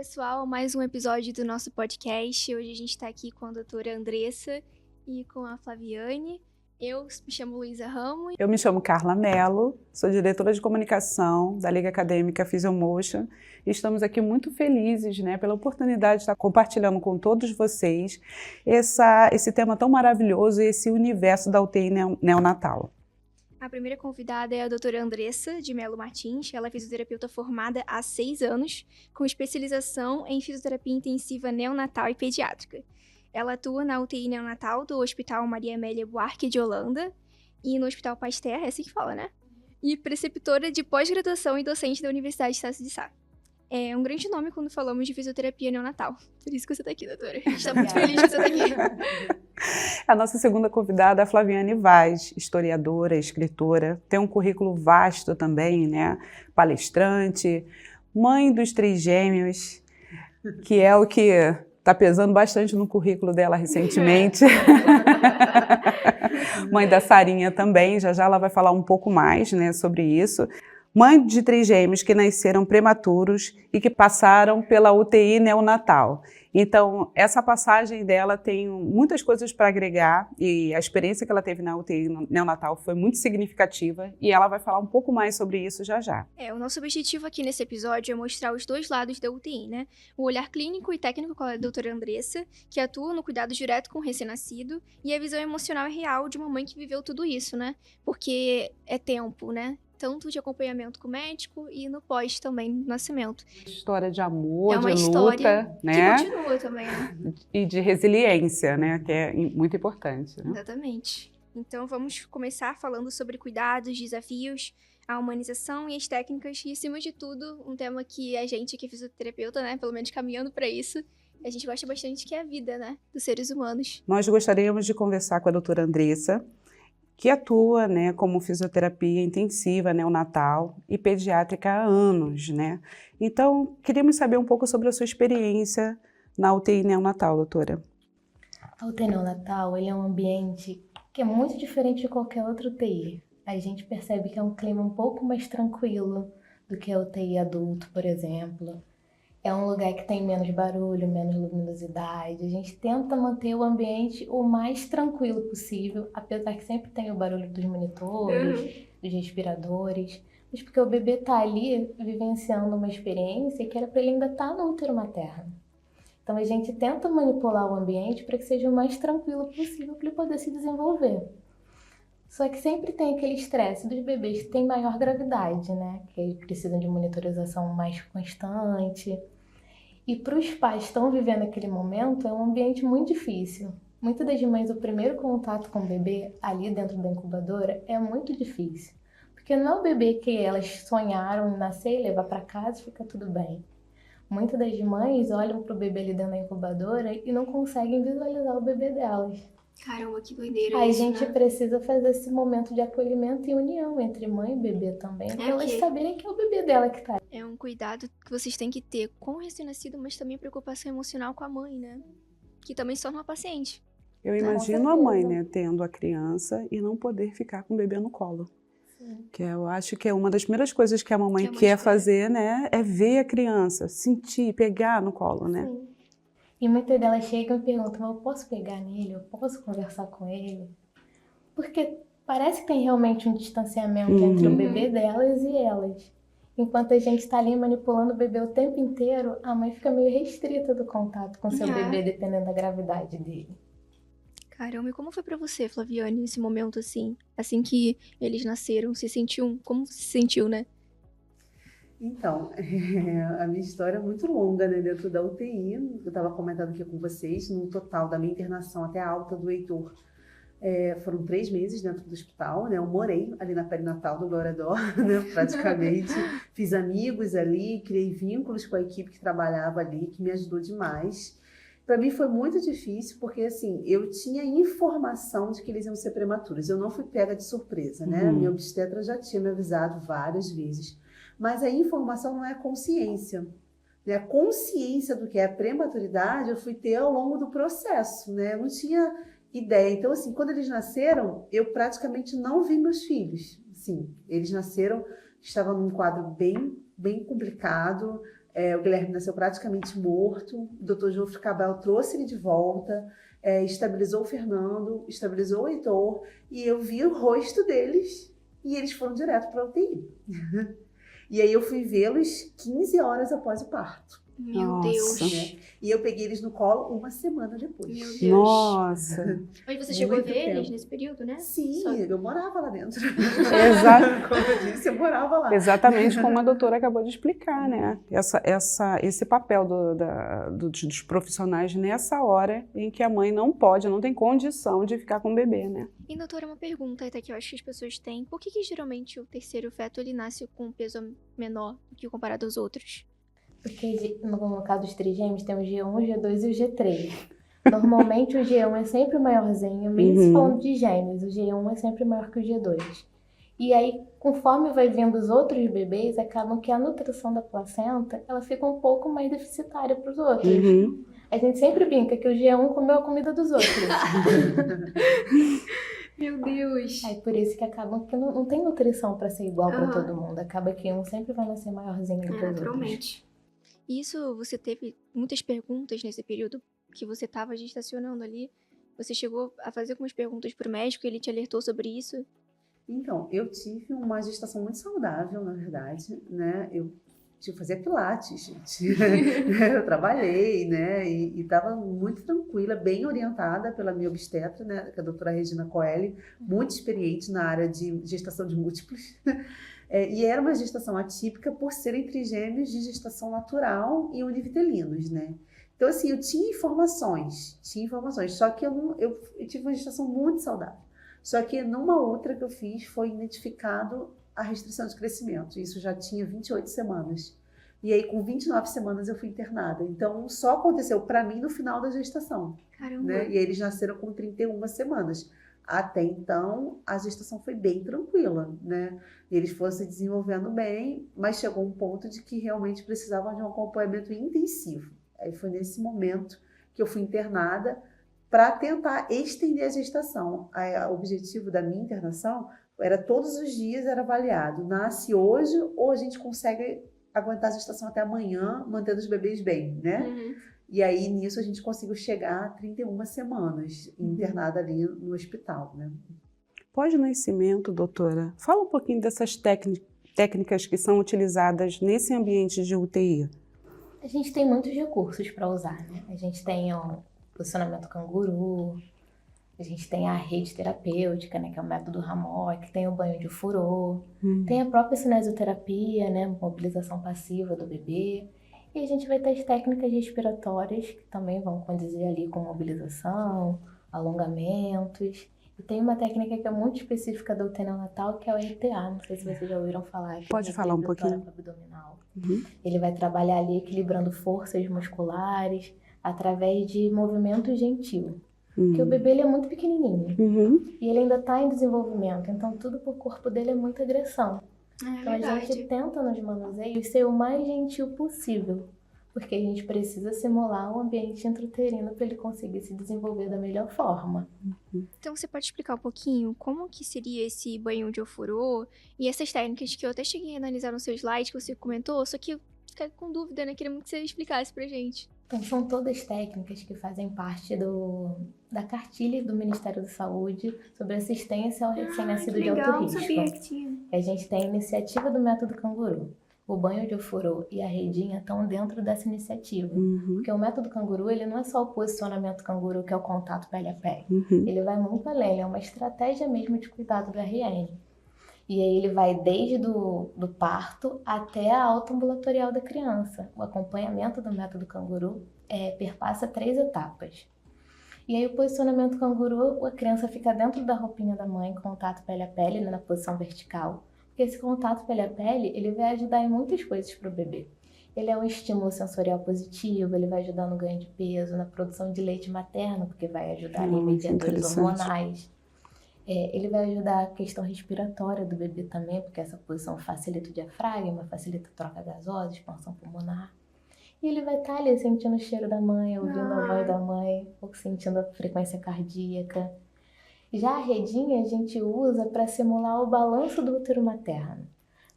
pessoal, mais um episódio do nosso podcast. Hoje a gente está aqui com a doutora Andressa e com a Flaviane. Eu me chamo Luísa Ramos. Eu me chamo Carla Mello, sou diretora de comunicação da Liga Acadêmica Physiomotion e estamos aqui muito felizes, pela oportunidade de estar compartilhando com todos vocês esse tema tão maravilhoso e esse universo da UTI neonatal. A primeira convidada é a doutora Andressa de Mello Martins. Ela é fisioterapeuta formada há 6 anos, com especialização em fisioterapia intensiva neonatal e pediátrica. Ela atua na UTI neonatal do Hospital Maria Amélia Buarque de Holanda e no Hospital Pasteur, é assim que fala, né? E preceptora de pós-graduação e docente da Universidade de Estácio de Sá. É um grande nome quando falamos de fisioterapia neonatal. Por isso que você está aqui, doutora. A gente está muito feliz que você está aqui. A nossa segunda convidada é a Flaviane Vaz, historiadora, escritora, tem um currículo vasto também, palestrante, mãe dos 3 gêmeos, que é o que está pesando bastante no currículo dela recentemente. Mãe da Sarinha também, já ela vai falar um pouco mais, sobre isso. Mãe de 3 gêmeos que nasceram prematuros e que passaram pela UTI neonatal. Então, essa passagem dela tem muitas coisas para agregar e a experiência que ela teve na UTI neonatal foi muito significativa e ela vai falar um pouco mais sobre isso já já. O nosso objetivo aqui nesse episódio é mostrar os 2 lados da UTI, O olhar clínico e técnico com a doutora Andressa, que atua no cuidado direto com o recém-nascido, e a visão emocional e real de uma mãe que viveu tudo isso, Porque é tempo, Tanto de acompanhamento com o médico e no pós também, no nascimento. História de amor, é uma de história luta, que continua também, E de resiliência, que é muito importante. Exatamente. Então vamos começar falando sobre cuidados, desafios, a humanização e as técnicas e, acima de tudo, um tema que a gente que é fisioterapeuta, pelo menos caminhando para isso, a gente gosta bastante, que é a vida, dos seres humanos. Nós gostaríamos de conversar com a doutora Andressa, que atua como fisioterapia intensiva neonatal e pediátrica há anos. Então, queríamos saber um pouco sobre a sua experiência na UTI neonatal, doutora. A UTI neonatal é um ambiente que é muito diferente de qualquer outra UTI. A gente percebe que é um clima um pouco mais tranquilo do que a UTI adulto, por exemplo. É um lugar que tem menos barulho, menos luminosidade. A gente tenta manter o ambiente o mais tranquilo possível, apesar que sempre tem o barulho dos monitores, dos respiradores. Mas porque o bebê está ali vivenciando uma experiência que era para ele ainda estar no útero materno. Então a gente tenta manipular o ambiente para que seja o mais tranquilo possível para ele poder se desenvolver. Só que sempre tem aquele estresse dos bebês que têm maior gravidade, que eles precisam de monitorização mais constante. E para os pais que estão vivendo aquele momento, é um ambiente muito difícil. Muitas das mães, o primeiro contato com o bebê ali dentro da incubadora é muito difícil. Porque não é o bebê que elas sonharam em nascer e levar para casa e fica tudo bem. Muitas das mães olham para o bebê ali dentro da incubadora e não conseguem visualizar o bebê delas. Caramba, que doideira. Aí a gente precisa fazer esse momento de acolhimento e união entre mãe e bebê também, para elas saberem que é o bebê dela que tá. É um cuidado que vocês têm que ter com o recém-nascido, mas também preocupação emocional com a mãe, Que também se torna uma paciente. Eu imagino a mãe, tendo a criança e não poder ficar com o bebê no colo. Sim. Que eu acho que é uma das primeiras coisas que a mamãe quer fazer, é ver a criança, sentir, pegar no colo, Sim. E muitas delas chegam e perguntam, eu posso pegar nele? Eu posso conversar com ele? Porque parece que tem realmente um distanciamento entre o bebê delas e elas. Enquanto a gente está ali manipulando o bebê o tempo inteiro, a mãe fica meio restrita do contato com seu bebê, dependendo da gravidade dele. Caramba, e como foi pra você, Flaviane, nesse momento assim? Assim que eles nasceram, como você se sentiu, Então, a minha história é muito longa, dentro da UTI. Eu estava comentando aqui com vocês, no total da minha internação até a alta do Heitor, foram 3 meses dentro do hospital, Eu morei ali na perinatal do Doradó, praticamente. Fiz amigos ali, criei vínculos com a equipe que trabalhava ali, que me ajudou demais. Para mim foi muito difícil, porque assim, eu tinha informação de que eles iam ser prematuros. Eu não fui pega de surpresa, Minha obstetra já tinha me avisado várias vezes. Mas a informação não é consciência. A consciência do que é a prematuridade eu fui ter ao longo do processo, Eu não tinha ideia. Então, assim, quando eles nasceram, eu praticamente não vi meus filhos. Sim, eles nasceram, estavam num quadro bem complicado, O Guilherme nasceu praticamente morto, o Dr. Jofre Cabral trouxe ele de volta, estabilizou o Fernando, estabilizou o Heitor, e eu vi o rosto deles e eles foram direto para a UTI. E aí eu fui vê-los 15 horas após o parto. Meu Nossa. Deus. Né? E eu peguei eles no colo uma semana depois. Meu Deus. Nossa. Mas você chegou a Muito ver eles tempo. nesse período, né? Sim, Só- eu morava lá dentro. Exato. Como eu disse, eu morava lá. Exatamente como a doutora acabou de explicar, né? Esse papel dos profissionais nessa hora em que a mãe não tem condição de ficar com o bebê, né? E, doutora, uma pergunta até que eu acho que as pessoas têm. Por que geralmente o terceiro feto ele nasce com um peso menor do que o comparado aos outros? Porque no caso dos trigêmeos tem o G1, o G2 e o G3. Normalmente o G1 é sempre maiorzinho, mesmo se falando de gêmeos, o G1 é sempre maior que o G2. E aí, conforme vai vindo os outros bebês, acabam que a nutrição da placenta, ela fica um pouco mais deficitária para os outros. Uhum. A gente sempre brinca que o G1 comeu a comida dos outros. Meu Deus. Aí por isso que acabam que não tem nutrição para ser igual para Aham. todo mundo. Acaba que um sempre vai nascer maiorzinho do que os outros. Naturalmente. Isso, você teve muitas perguntas nesse período que você estava gestacionando ali. Você chegou a fazer algumas perguntas pro médico, ele te alertou sobre isso? Então, eu tive uma gestação muito saudável, na verdade, né? Eu fazia pilates, gente. Eu trabalhei, né? E estava muito tranquila, bem orientada pela minha obstetra, né? Que é a doutora Regina Coelho, muito experiente na área de gestação de múltiplos. E era uma gestação atípica por serem trigêmeos de gestação natural e univitelinos, né? Então, assim, eu tinha informações, só que eu tive uma gestação muito saudável. Só que numa outra que eu fiz foi identificado a restrição de crescimento. Isso já tinha 28 semanas. E aí, com 29 semanas, eu fui internada. Então, só aconteceu para mim no final da gestação. Caramba. Né? E aí, eles nasceram com 31 semanas. Até então, a gestação foi bem tranquila, né? Eles foram se desenvolvendo bem, mas chegou um ponto de que realmente precisavam de um acompanhamento intensivo. Aí foi nesse momento que eu fui internada para tentar estender a gestação. O objetivo da minha internação era todos os dias era avaliado. Nasce hoje ou a gente consegue aguentar a gestação até amanhã, mantendo os bebês bem, né? Uhum. E aí, nisso, a gente conseguiu chegar a 31 semanas internada ali no hospital, né? Pós-nascimento, doutora, fala um pouquinho dessas técnicas que são utilizadas nesse ambiente de UTI. A gente tem muitos recursos para usar, né? A gente tem o posicionamento canguru, a gente tem a rede terapêutica, né, que é o método Hammock, tem o banho de furô, tem a própria cinesioterapia, né, mobilização passiva do bebê. E a gente vai ter as técnicas respiratórias, que também vão conduzir ali com mobilização, alongamentos. E tem uma técnica que é muito específica do UTI neonatal, que é o ETA. Não sei se vocês já ouviram falar. Pode falar um pouquinho? Abdominal. Ele vai trabalhar ali equilibrando forças musculares através de movimento gentil. Porque o bebê ele é muito pequenininho. E ele ainda está em desenvolvimento. Então tudo pro corpo dele é muita agressão. Então a gente tenta nos manuseios ser o mais gentil possível, porque a gente precisa simular o ambiente intrauterino para ele conseguir se desenvolver da melhor forma. Então você pode explicar um pouquinho como que seria esse banho de ofurô e essas técnicas que eu até cheguei a analisar no seu slide que você comentou, só que eu fiquei com dúvida, né? Queria muito que você explicasse pra gente. Então são todas técnicas que fazem parte da cartilha do Ministério da Saúde sobre assistência ao recém-nascido de alto risco. Sabia que tinha. A gente tem a iniciativa do método canguru. O banho de ofurô e a redinha estão dentro dessa iniciativa. Porque o método canguru, ele não é só o posicionamento canguru, que é o contato pele a pele. Ele vai muito além, é uma estratégia mesmo de cuidado do RN. E aí ele vai desde do parto até a alta ambulatorial da criança. O acompanhamento do método canguru perpassa 3 etapas. E aí o posicionamento canguru, a criança fica dentro da roupinha da mãe, contato pele a pele, na posição vertical. Porque esse contato pele a pele, ele vai ajudar em muitas coisas para o bebê. Ele é um estímulo sensorial positivo, ele vai ajudar no ganho de peso, na produção de leite materno, porque vai ajudar em mediadores hormonais. Ele vai ajudar a questão respiratória do bebê também, porque essa posição facilita o diafragma, facilita a troca gasosa, expansão pulmonar. E ele vai estar ali sentindo o cheiro da mãe, ouvindo a voz da mãe, ou sentindo a frequência cardíaca. Já a redinha a gente usa para simular o balanço do útero materno.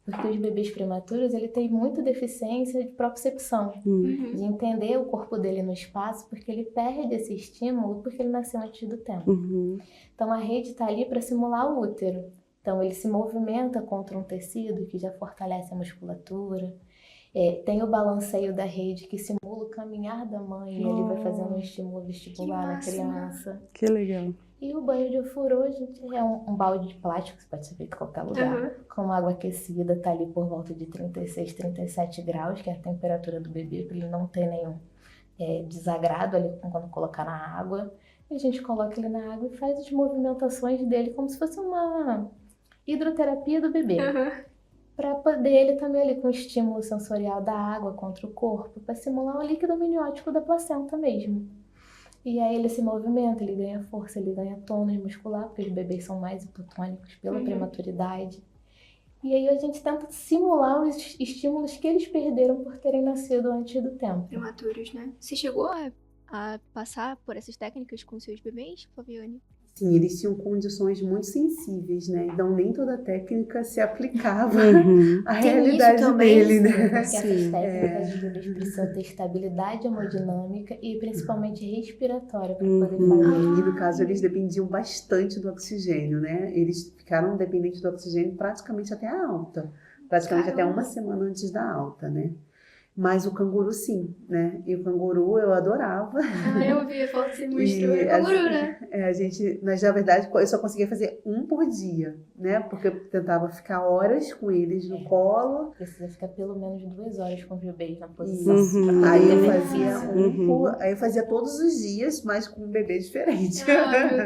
Porque os bebês prematuros, ele tem muita deficiência de propriocepção, de entender o corpo dele no espaço, porque ele perde esse estímulo porque ele nasceu antes do tempo. Então a rede está ali para simular o útero. Então ele se movimenta contra um tecido que já fortalece a musculatura. Tem o balanceio da rede que simula o caminhar da mãe, e ele vai fazendo um estímulo vestibular na criança. Que legal. E o banho de ofurô, gente, é um balde de plástico, que pode ser feito em qualquer lugar, com água aquecida, tá ali por volta de 36, 37 graus, que é a temperatura do bebê, para ele não ter nenhum desagrado ali quando colocar na água. E a gente coloca ele na água e faz as movimentações dele como se fosse uma hidroterapia do bebê. Para poder ele também ali com o estímulo sensorial da água contra o corpo, para simular o líquido amniótico da placenta mesmo. E aí ele se movimenta, ele ganha força, ele ganha tônus muscular, porque os bebês são mais hipotônicos pela prematuridade. E aí a gente tenta simular os estímulos que eles perderam por terem nascido antes do tempo. Prematuros, né? Você chegou a passar por essas técnicas com seus bebês, Flaviane? Sim, eles tinham condições muito sensíveis, né? Então nem toda técnica se aplicava à realidade dele, né? Porque essas técnicas os bebês precisam ter estabilidade hemodinâmica e principalmente respiratória para poder fazer. E no caso eles dependiam bastante do oxigênio, né? Eles ficaram dependentes do oxigênio praticamente até a alta. Praticamente até uma semana antes da alta, né? Mas o canguru sim, né? E o canguru eu adorava. Eu vi a foto que você mostrou, é canguru, né? Mas na verdade eu só conseguia fazer um por dia, né? Porque eu tentava ficar horas com eles no colo. Precisa ficar pelo menos 2 horas com os bebês na posição. Aí eu fazia todos os dias, mas com um bebê diferente.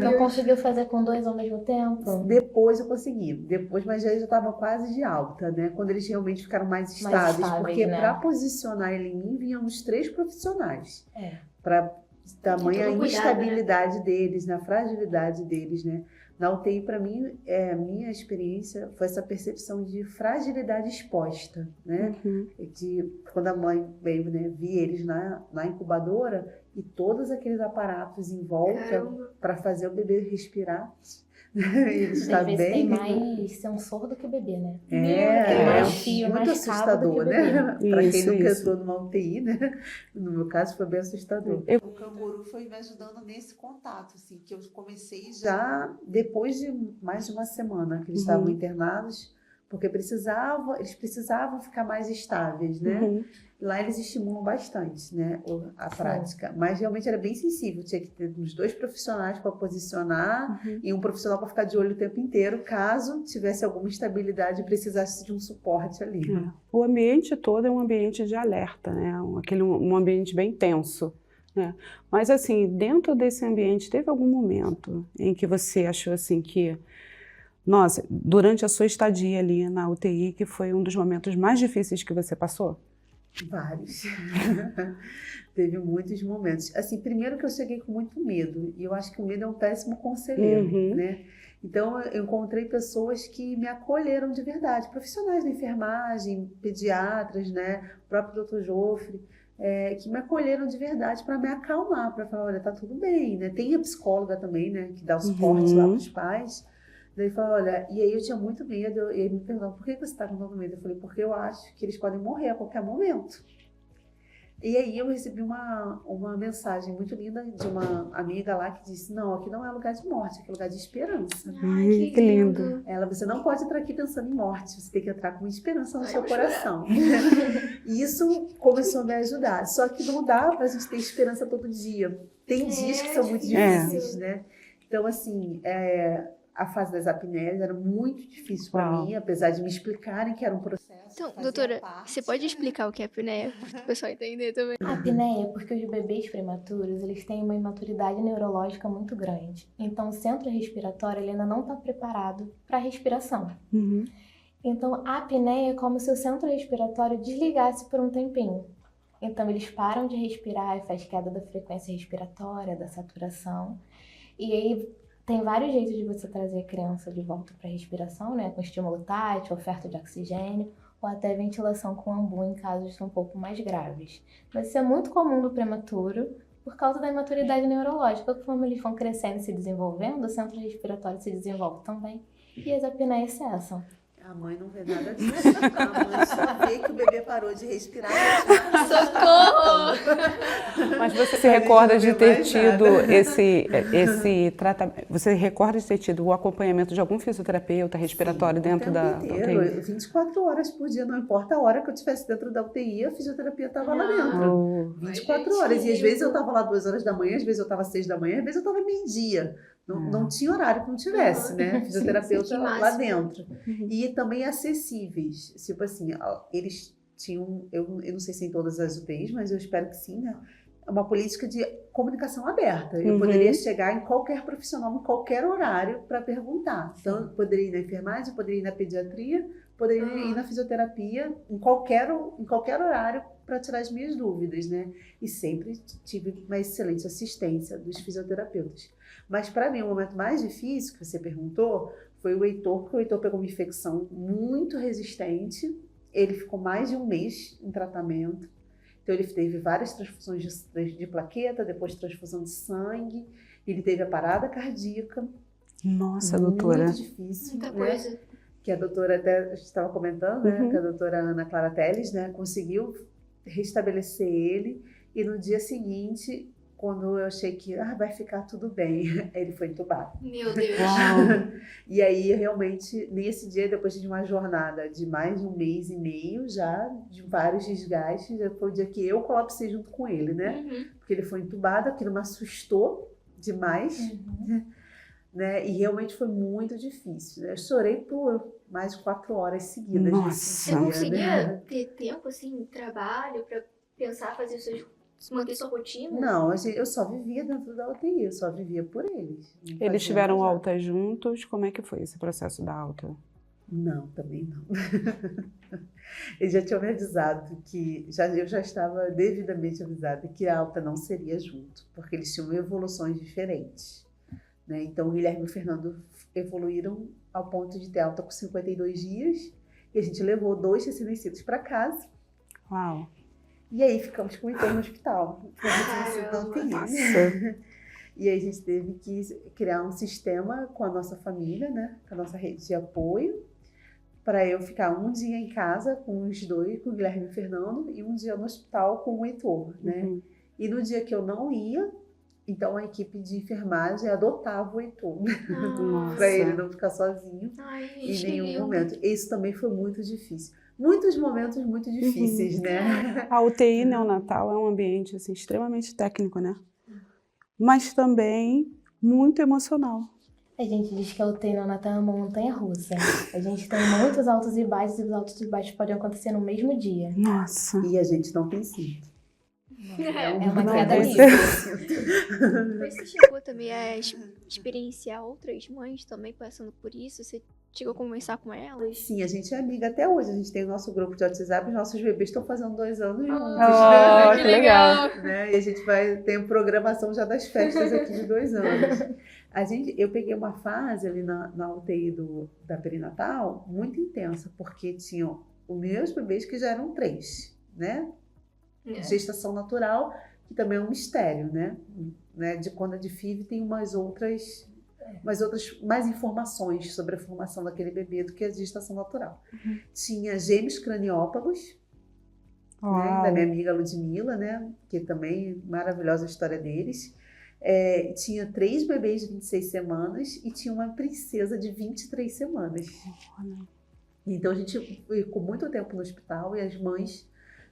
Não conseguiu fazer com 2 ao mesmo tempo? Depois eu consegui. Mas já estava quase de alta, né? Quando eles realmente ficaram mais estáveis. Porque né? para posicionar ele em mim, vinham os 3 profissionais. Para tamanha instabilidade deles, na fragilidade deles, né? Na UTI, para mim, a minha experiência foi essa percepção de fragilidade exposta, né? Quando a mãe veio, né, vi eles na incubadora e todos aqueles aparatos em volta para fazer o bebê respirar. Ele está bem. Tem mais sensor do que bebê, né? Muito assustador, né? Para quem nunca entrou numa UTI, né? No meu caso foi bem assustador. O canguru foi me ajudando nesse contato, assim, que eu comecei já depois de mais de uma semana que eles estavam internados, porque eles precisavam ficar mais estáveis, né? Lá eles estimulam bastante, né, a prática, mas realmente era bem sensível, tinha que ter uns 2 profissionais para posicionar e um profissional para ficar de olho o tempo inteiro, caso tivesse alguma instabilidade e precisasse de um suporte ali. O ambiente todo é um ambiente de alerta, né, um ambiente bem tenso, né? Mas assim, dentro desse ambiente, teve algum momento em que você achou assim que, nossa, durante a sua estadia ali na UTI, que foi um dos momentos mais difíceis que você passou? Vários. Teve muitos momentos. Assim, primeiro que eu cheguei com muito medo, e eu acho que o medo é um péssimo conselheiro, né? Então, eu encontrei pessoas que me acolheram de verdade, profissionais da enfermagem, pediatras, né? O próprio Dr. Joffre, que me acolheram de verdade para me acalmar, para falar, olha, tá tudo bem, né? Tem a psicóloga também, né? Que dá o suporte lá para os pais. Daí ele falou, olha, e aí eu tinha muito medo, e ele me perguntou, por que você está com tanto medo? Eu falei, porque eu acho que eles podem morrer a qualquer momento. E aí eu recebi uma mensagem muito linda de uma amiga lá que disse, não, aqui não é lugar de morte, aqui é lugar de esperança. Ai, que lindo. Você não pode entrar aqui pensando em morte, você tem que entrar com esperança no seu coração. E isso começou a me ajudar, só que não dá pra gente ter esperança todo dia. Tem dias que são muito difíceis, né? Então, assim, a fase das apneias era muito difícil para mim, apesar de me explicarem que era um processo. Então, doutora, você pode explicar o que é apneia, para o pessoal entender também? A apneia é porque os bebês prematuros, eles têm uma imaturidade neurológica muito grande. Então, o centro respiratório ele ainda não está preparado para a respiração. Então, a apneia é como se o centro respiratório desligasse por um tempinho. Então, eles param de respirar e faz queda da frequência respiratória, da saturação. E aí, tem vários jeitos de você trazer a criança de volta para a respiração, né? Com estímulo tátil, oferta de oxigênio, ou até ventilação com ambu em casos um pouco mais graves. Mas isso é muito comum do prematuro por causa da imaturidade neurológica. Conforme eles vão crescendo e se desenvolvendo, o centro respiratório se desenvolve também e as apneias cessam. A mãe não vê nada disso. A mãe só vê que o bebê parou de respirar. Socorro! Mas você se recorda de ter tido nada. esse tratamento? Você recorda de ter tido o acompanhamento de algum fisioterapeuta respiratório dentro da UTI? UTI? 24 horas por dia, não importa a hora que eu estivesse dentro da UTI, a fisioterapia estava lá dentro. 24 horas. E às vezes eu estava lá 2 horas da manhã, às vezes eu estava 6 da manhã, às vezes eu estava meio-dia. Não tinha horário que não tivesse, né? Fisioterapeuta sim, lá dentro. Uhum. E também acessíveis. Tipo assim, eles tinham, eu não sei se em todas as UTIs, mas eu espero que sim, né? Uma política de comunicação aberta. Eu poderia chegar em qualquer profissional, em qualquer horário, para perguntar. Então, eu poderia ir na enfermagem, poderia ir na pediatria, poderia ir na fisioterapia, em qualquer horário, para tirar as minhas dúvidas, né? E sempre tive uma excelente assistência dos fisioterapeutas. Mas, para mim, o momento mais difícil, que você perguntou, foi o Heitor, porque o Heitor pegou uma infecção muito resistente. Ele ficou mais de 1 mês em tratamento. Então, ele teve várias transfusões de plaqueta, depois transfusão de sangue. Ele teve a parada cardíaca. Nossa, doutora. Muito difícil, Muita né? coisa. Que a doutora, até a gente estava comentando, né? Que a doutora Ana Clara Teles, né? Conseguiu restabelecer ele. E no dia seguinte, quando eu achei que vai ficar tudo bem, ele foi entubado. Meu Deus. E aí, realmente, nesse dia, depois de uma jornada de mais de 1 mês e meio já, de vários desgastes, já foi o dia que eu colapsei junto com ele, né? Uhum. Porque ele foi entubado, aquilo me assustou demais, né? E realmente foi muito difícil, né? Eu chorei por mais de 4 horas seguidas. Nossa. nesse Você dia, conseguia né? ter tempo, assim, trabalho, pra pensar, fazer manter sua rotina? Não, eu só vivia dentro da UTI, eu só vivia por eles. Não Eles fazia tiveram mais nada. alta juntos? Como é que foi esse processo da alta? Não, também não. Eles já tinham me avisado que eu já estava devidamente avisada que a alta não seria junto, porque eles tinham evoluções diferentes, né? Então, o Guilherme e o Fernando evoluíram ao ponto de ter alta com 52 dias e a gente levou 2 recém-nascidos para casa. Uau. E aí ficamos com o Heitor no hospital. Nossa. E aí a gente teve que criar um sistema com a nossa família, né? Com a nossa rede de apoio, para eu ficar um dia em casa com os dois, com o Guilherme e o Fernando, e um dia no hospital com o Heitor, né? E no dia que eu não ia, então a equipe de enfermagem adotava o Heitor, para ele não ficar sozinho em nenhum momento. Isso também foi muito difícil. Muitos momentos muito difíceis, né? A UTI neonatal é um ambiente assim, extremamente técnico, né? Mas também muito emocional. A gente diz que a UTI neonatal é uma montanha-russa. A gente tem muitos altos e baixos, e os altos e baixos podem acontecer no mesmo dia. Nossa. E a gente não tem cinto. É uma queda tem livre. Você chegou também a experienciar outras mães também passando por isso? Você chegou a conversar com elas? Sim, a gente é amiga até hoje. A gente tem o nosso grupo de WhatsApp, os nossos bebês estão fazendo 2 anos juntos. Oh, que legal. Né? E a gente tem programação já das festas aqui de 2 anos. Eu peguei uma fase ali na UTI da perinatal muito intensa, porque tinham os meus bebês que já eram 3, né? Gestação natural, que também é um mistério, né? De quando a de FIV tem mais informações sobre a formação daquele bebê do que a gestação natural. Tinha gêmeos craniópagos, né, da minha amiga Ludmilla, né? Que também maravilhosa a história deles. Tinha 3 bebês de 26 semanas e tinha uma princesa de 23 semanas. Então a gente ficou muito tempo no hospital e as mães,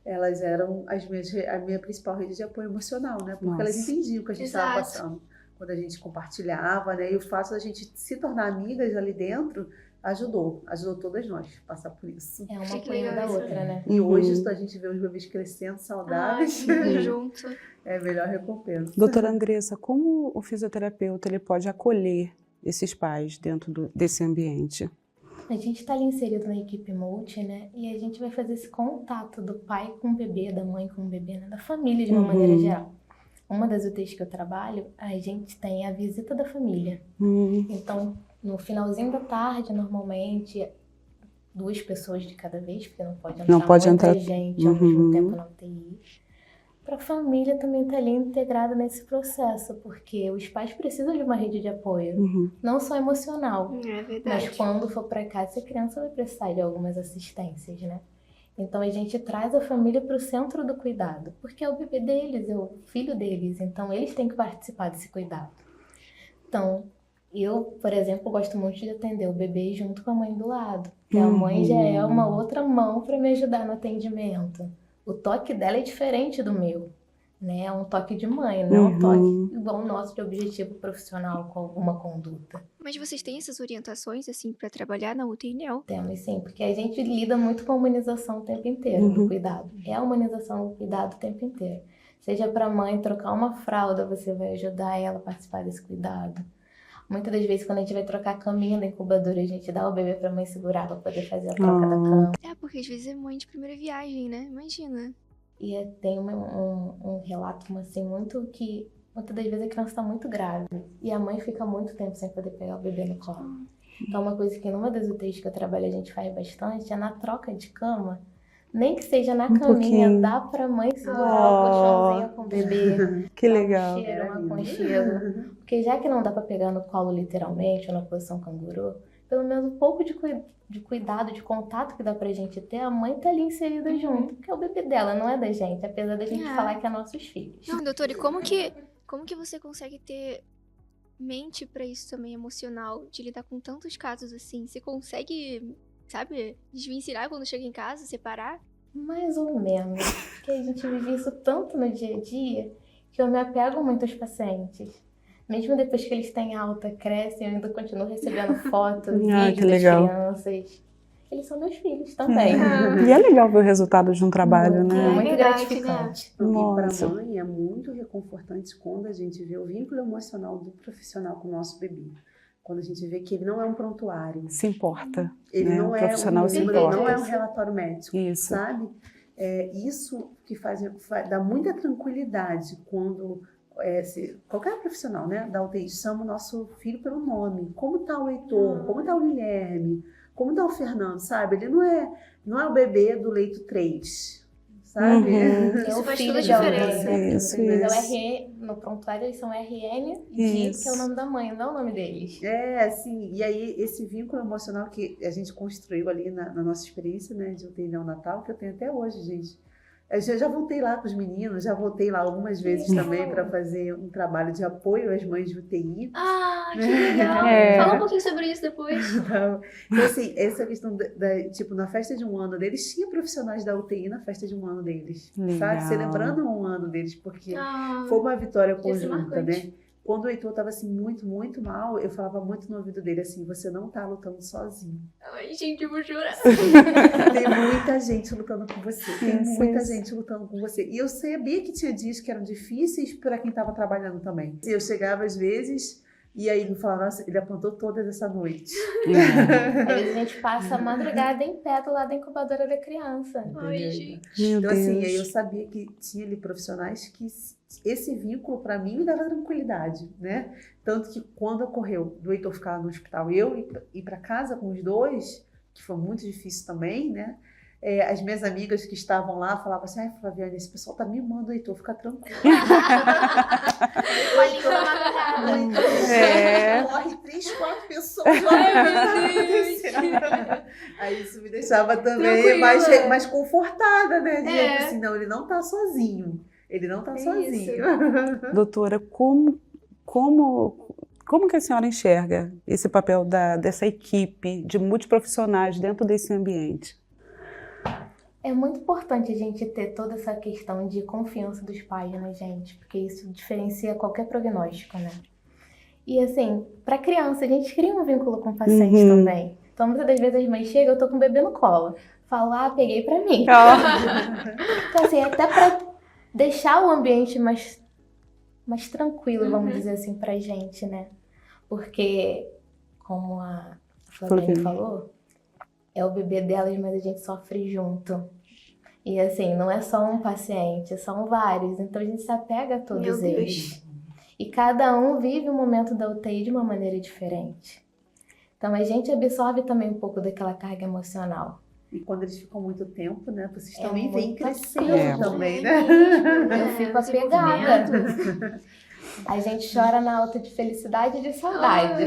elas eram a minha principal rede de apoio emocional, né? Porque elas entendiam o que a gente estava passando quando a gente compartilhava, né? E o fato da gente se tornar amigas ali dentro ajudou todas nós a passar por isso. É uma coisa da outra, né? E hoje a gente vê os bebês crescendo saudáveis. Junto. É a melhor recompensa. Doutora Andressa, como o fisioterapeuta ele pode acolher esses pais dentro desse ambiente? A gente está ali inserido na equipe multi, né? E a gente vai fazer esse contato do pai com o bebê, da mãe com o bebê, né? Da família de uma maneira geral. Uma das UTIs que eu trabalho, a gente tem a visita da família. Então, no finalzinho da tarde, normalmente, 2 pessoas de cada vez, porque não pode entrar muita gente ao mesmo tempo na UTI. para a família também estar ali integrada nesse processo, porque os pais precisam de uma rede de apoio, não só emocional, É verdade. mas quando for para casa, a criança vai precisar de algumas assistências, né? Então a gente traz a família para o centro do cuidado, porque é o bebê deles, é o filho deles, então eles têm que participar desse cuidado. Então, eu, por exemplo, gosto muito de atender o bebê junto com a mãe do lado, porque a mãe já é uma outra mão para me ajudar no atendimento. O toque dela é diferente do meu, né? É um toque de mãe, não é um toque igual o nosso de objetivo profissional com alguma conduta. Mas vocês têm essas orientações, assim, pra trabalhar na UTI Neo? Temos sim, porque a gente lida muito com a humanização o tempo inteiro do cuidado. É a humanização do cuidado o tempo inteiro. Seja para a mãe trocar uma fralda, você vai ajudar ela a participar desse cuidado. Muitas das vezes, quando a gente vai trocar a caminha da incubadora, a gente dá o bebê para a mãe segurar para poder fazer a troca da cama. É, porque às vezes é mãe de primeira viagem, né? Imagina. E tem um relato assim, muito que muitas das vezes a criança está muito grave e a mãe fica muito tempo sem poder pegar o bebê no colo. Então, uma coisa que numa das UTIs que eu trabalho a gente faz bastante é na troca de cama. Nem que seja na caminha, dá pra mãe segurar o colchãozinho com o bebê. Que dá legal. Um cheiro, um aconchego. Porque já que não dá pra pegar no colo literalmente, ou na posição canguru, pelo menos um pouco de cuidado, de contato que dá pra gente ter, a mãe tá ali inserida junto. Porque é o bebê dela, não é da gente, apesar da gente falar que é nossos filhos. Não, doutora, e como que você consegue ter mente pra isso também, emocional, de lidar com tantos casos assim? Você consegue, sabe, desvencilhar quando chega em casa, separar? Mais ou menos. Porque a gente vive isso tanto no dia a dia que eu me apego muito aos pacientes. Mesmo depois que eles têm alta, crescem, eu ainda continuo recebendo fotos, vídeos das crianças. Eles são meus filhos também. E é legal ver o resultado de um trabalho, né? É muito verdade, gratificante. E para a mãe é muito reconfortante quando a gente vê o vínculo emocional do profissional com o nosso bebê. Quando a gente vê que ele não é um prontuário. Se importa. Ele né? não O é profissional se número, importa. ele não é um relatório médico, Isso. sabe? É isso que dá muita tranquilidade quando qualquer profissional, né, da UTI chama o nosso filho pelo nome. Como está o Heitor? Como está o Guilherme? Como está o Fernando? Sabe? Ele não é o bebê do leito 3. Sabe? É o faz filho toda a de alguém, diferença. né? Isso. É o RN, no prontuário eles são RN e que é o nome da mãe, não é o nome deles. Assim, e aí esse vínculo emocional que a gente construiu ali na nossa experiência, né, de UTI neonatal, que eu tenho até hoje, gente. Eu já voltei lá com os meninos, já voltei lá algumas vezes também para fazer um trabalho de apoio às mães de UTI. Ah, que legal! Fala um pouquinho sobre isso depois. Então, assim, essa questão tipo, na festa de 1 ano deles, tinha profissionais da UTI na festa de 1 ano deles, sabe? Celebrando 1 ano deles, porque foi uma vitória conjunta, né? Quando o Heitor estava assim, muito, muito mal, eu falava muito no ouvido dele assim, você não tá lutando sozinho. Ai, gente, eu vou chorar. Tem muita gente lutando com você, tem muita gente lutando com você. E eu sabia que tinha dias que eram difíceis para quem estava trabalhando também. Eu chegava às vezes e aí ele falava, nossa, ele aprontou todas essa noite. Às vezes a gente passa a madrugada em pé do lado da incubadora da criança. Ai, gente. Então assim, aí eu sabia que tinha ali profissionais que esse vínculo para mim me dava tranquilidade, né? Tanto que quando ocorreu do Heitor ficar no hospital, eu ir para casa com os dois, que foi muito difícil também, né? As minhas amigas que estavam lá falavam assim, ai, Flaviane, esse pessoal tá mimando o Heitor, fica tranquilo. Uma língua amarrada. Morre 3, 4 pessoas lá. Aí isso me deixava também mais confortada, né? De assim, não, ele não tá sozinho. Ele não tá sozinho. Doutora, como que a senhora enxerga esse papel dessa equipe de multiprofissionais dentro desse ambiente? É muito importante a gente ter toda essa questão de confiança dos pais na gente, porque isso diferencia qualquer prognóstico, né? E assim, para criança, a gente cria um vínculo com o paciente também. Então, muitas das vezes as mães chegam, eu tô com o bebê no colo. Falo, peguei pra mim. Então, assim, até pra deixar o ambiente mais tranquilo, vamos dizer assim, pra gente, né? Porque, como a Flaviane falou, é o bebê delas, mas a gente sofre junto. E assim, não é só um paciente, são vários. Então a gente se apega a todos eles. E cada um vive o momento da UTI de uma maneira diferente. Então a gente absorve também um pouco daquela carga emocional. E quando eles ficam muito tempo, né? Vocês também muito vêm crescendo tempo. também, né? Eu fico apegada. A gente chora na alta de felicidade e de saudade.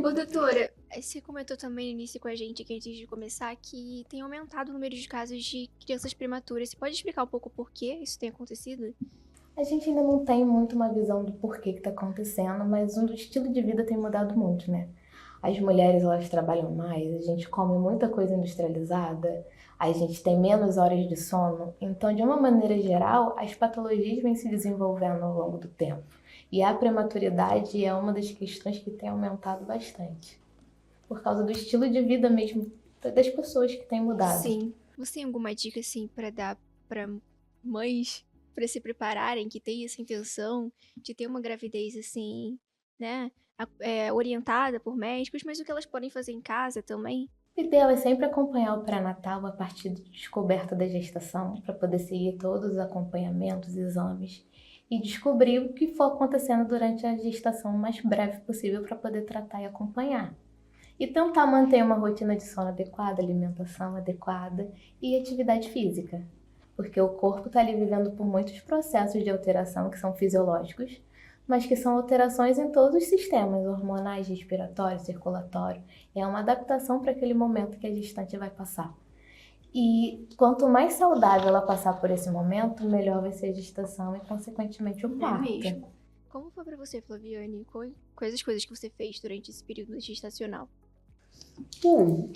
Ô, doutora, você comentou também no início com a gente, aqui antes de começar, que tem aumentado o número de casos de crianças prematuras. Você pode explicar um pouco por que isso tem acontecido? A gente ainda não tem muito uma visão do porquê que está acontecendo, mas o estilo de vida tem mudado muito, né? As mulheres, elas trabalham mais, a gente come muita coisa industrializada, a gente tem menos horas de sono. Então, de uma maneira geral, as patologias vêm se desenvolvendo ao longo do tempo. E a prematuridade é uma das questões que tem aumentado bastante. Por causa do estilo de vida mesmo das pessoas que têm mudado. Sim. Você tem alguma dica, assim, pra dar pra mães pra se prepararem, que têm essa intenção de ter uma gravidez, assim, né, orientada por médicos, mas o que elas podem fazer em casa também? O ideal é sempre acompanhar o pré-natal a partir da descoberta da gestação, para poder seguir todos os acompanhamentos, exames e descobrir o que for acontecendo durante a gestação o mais breve possível para poder tratar e acompanhar. E tentar manter uma rotina de sono adequada, alimentação adequada e atividade física. Porque o corpo está ali vivendo por muitos processos de alteração que são fisiológicos, mas que são alterações em todos os sistemas hormonais, respiratório, circulatório. É uma adaptação para aquele momento que a gestante vai passar. E quanto mais saudável ela passar por esse momento, melhor vai ser a gestação e, consequentemente, o parto. É mesmo. Como foi pra você, Flaviane? Quais as coisas que você fez durante esse período gestacional? Bom,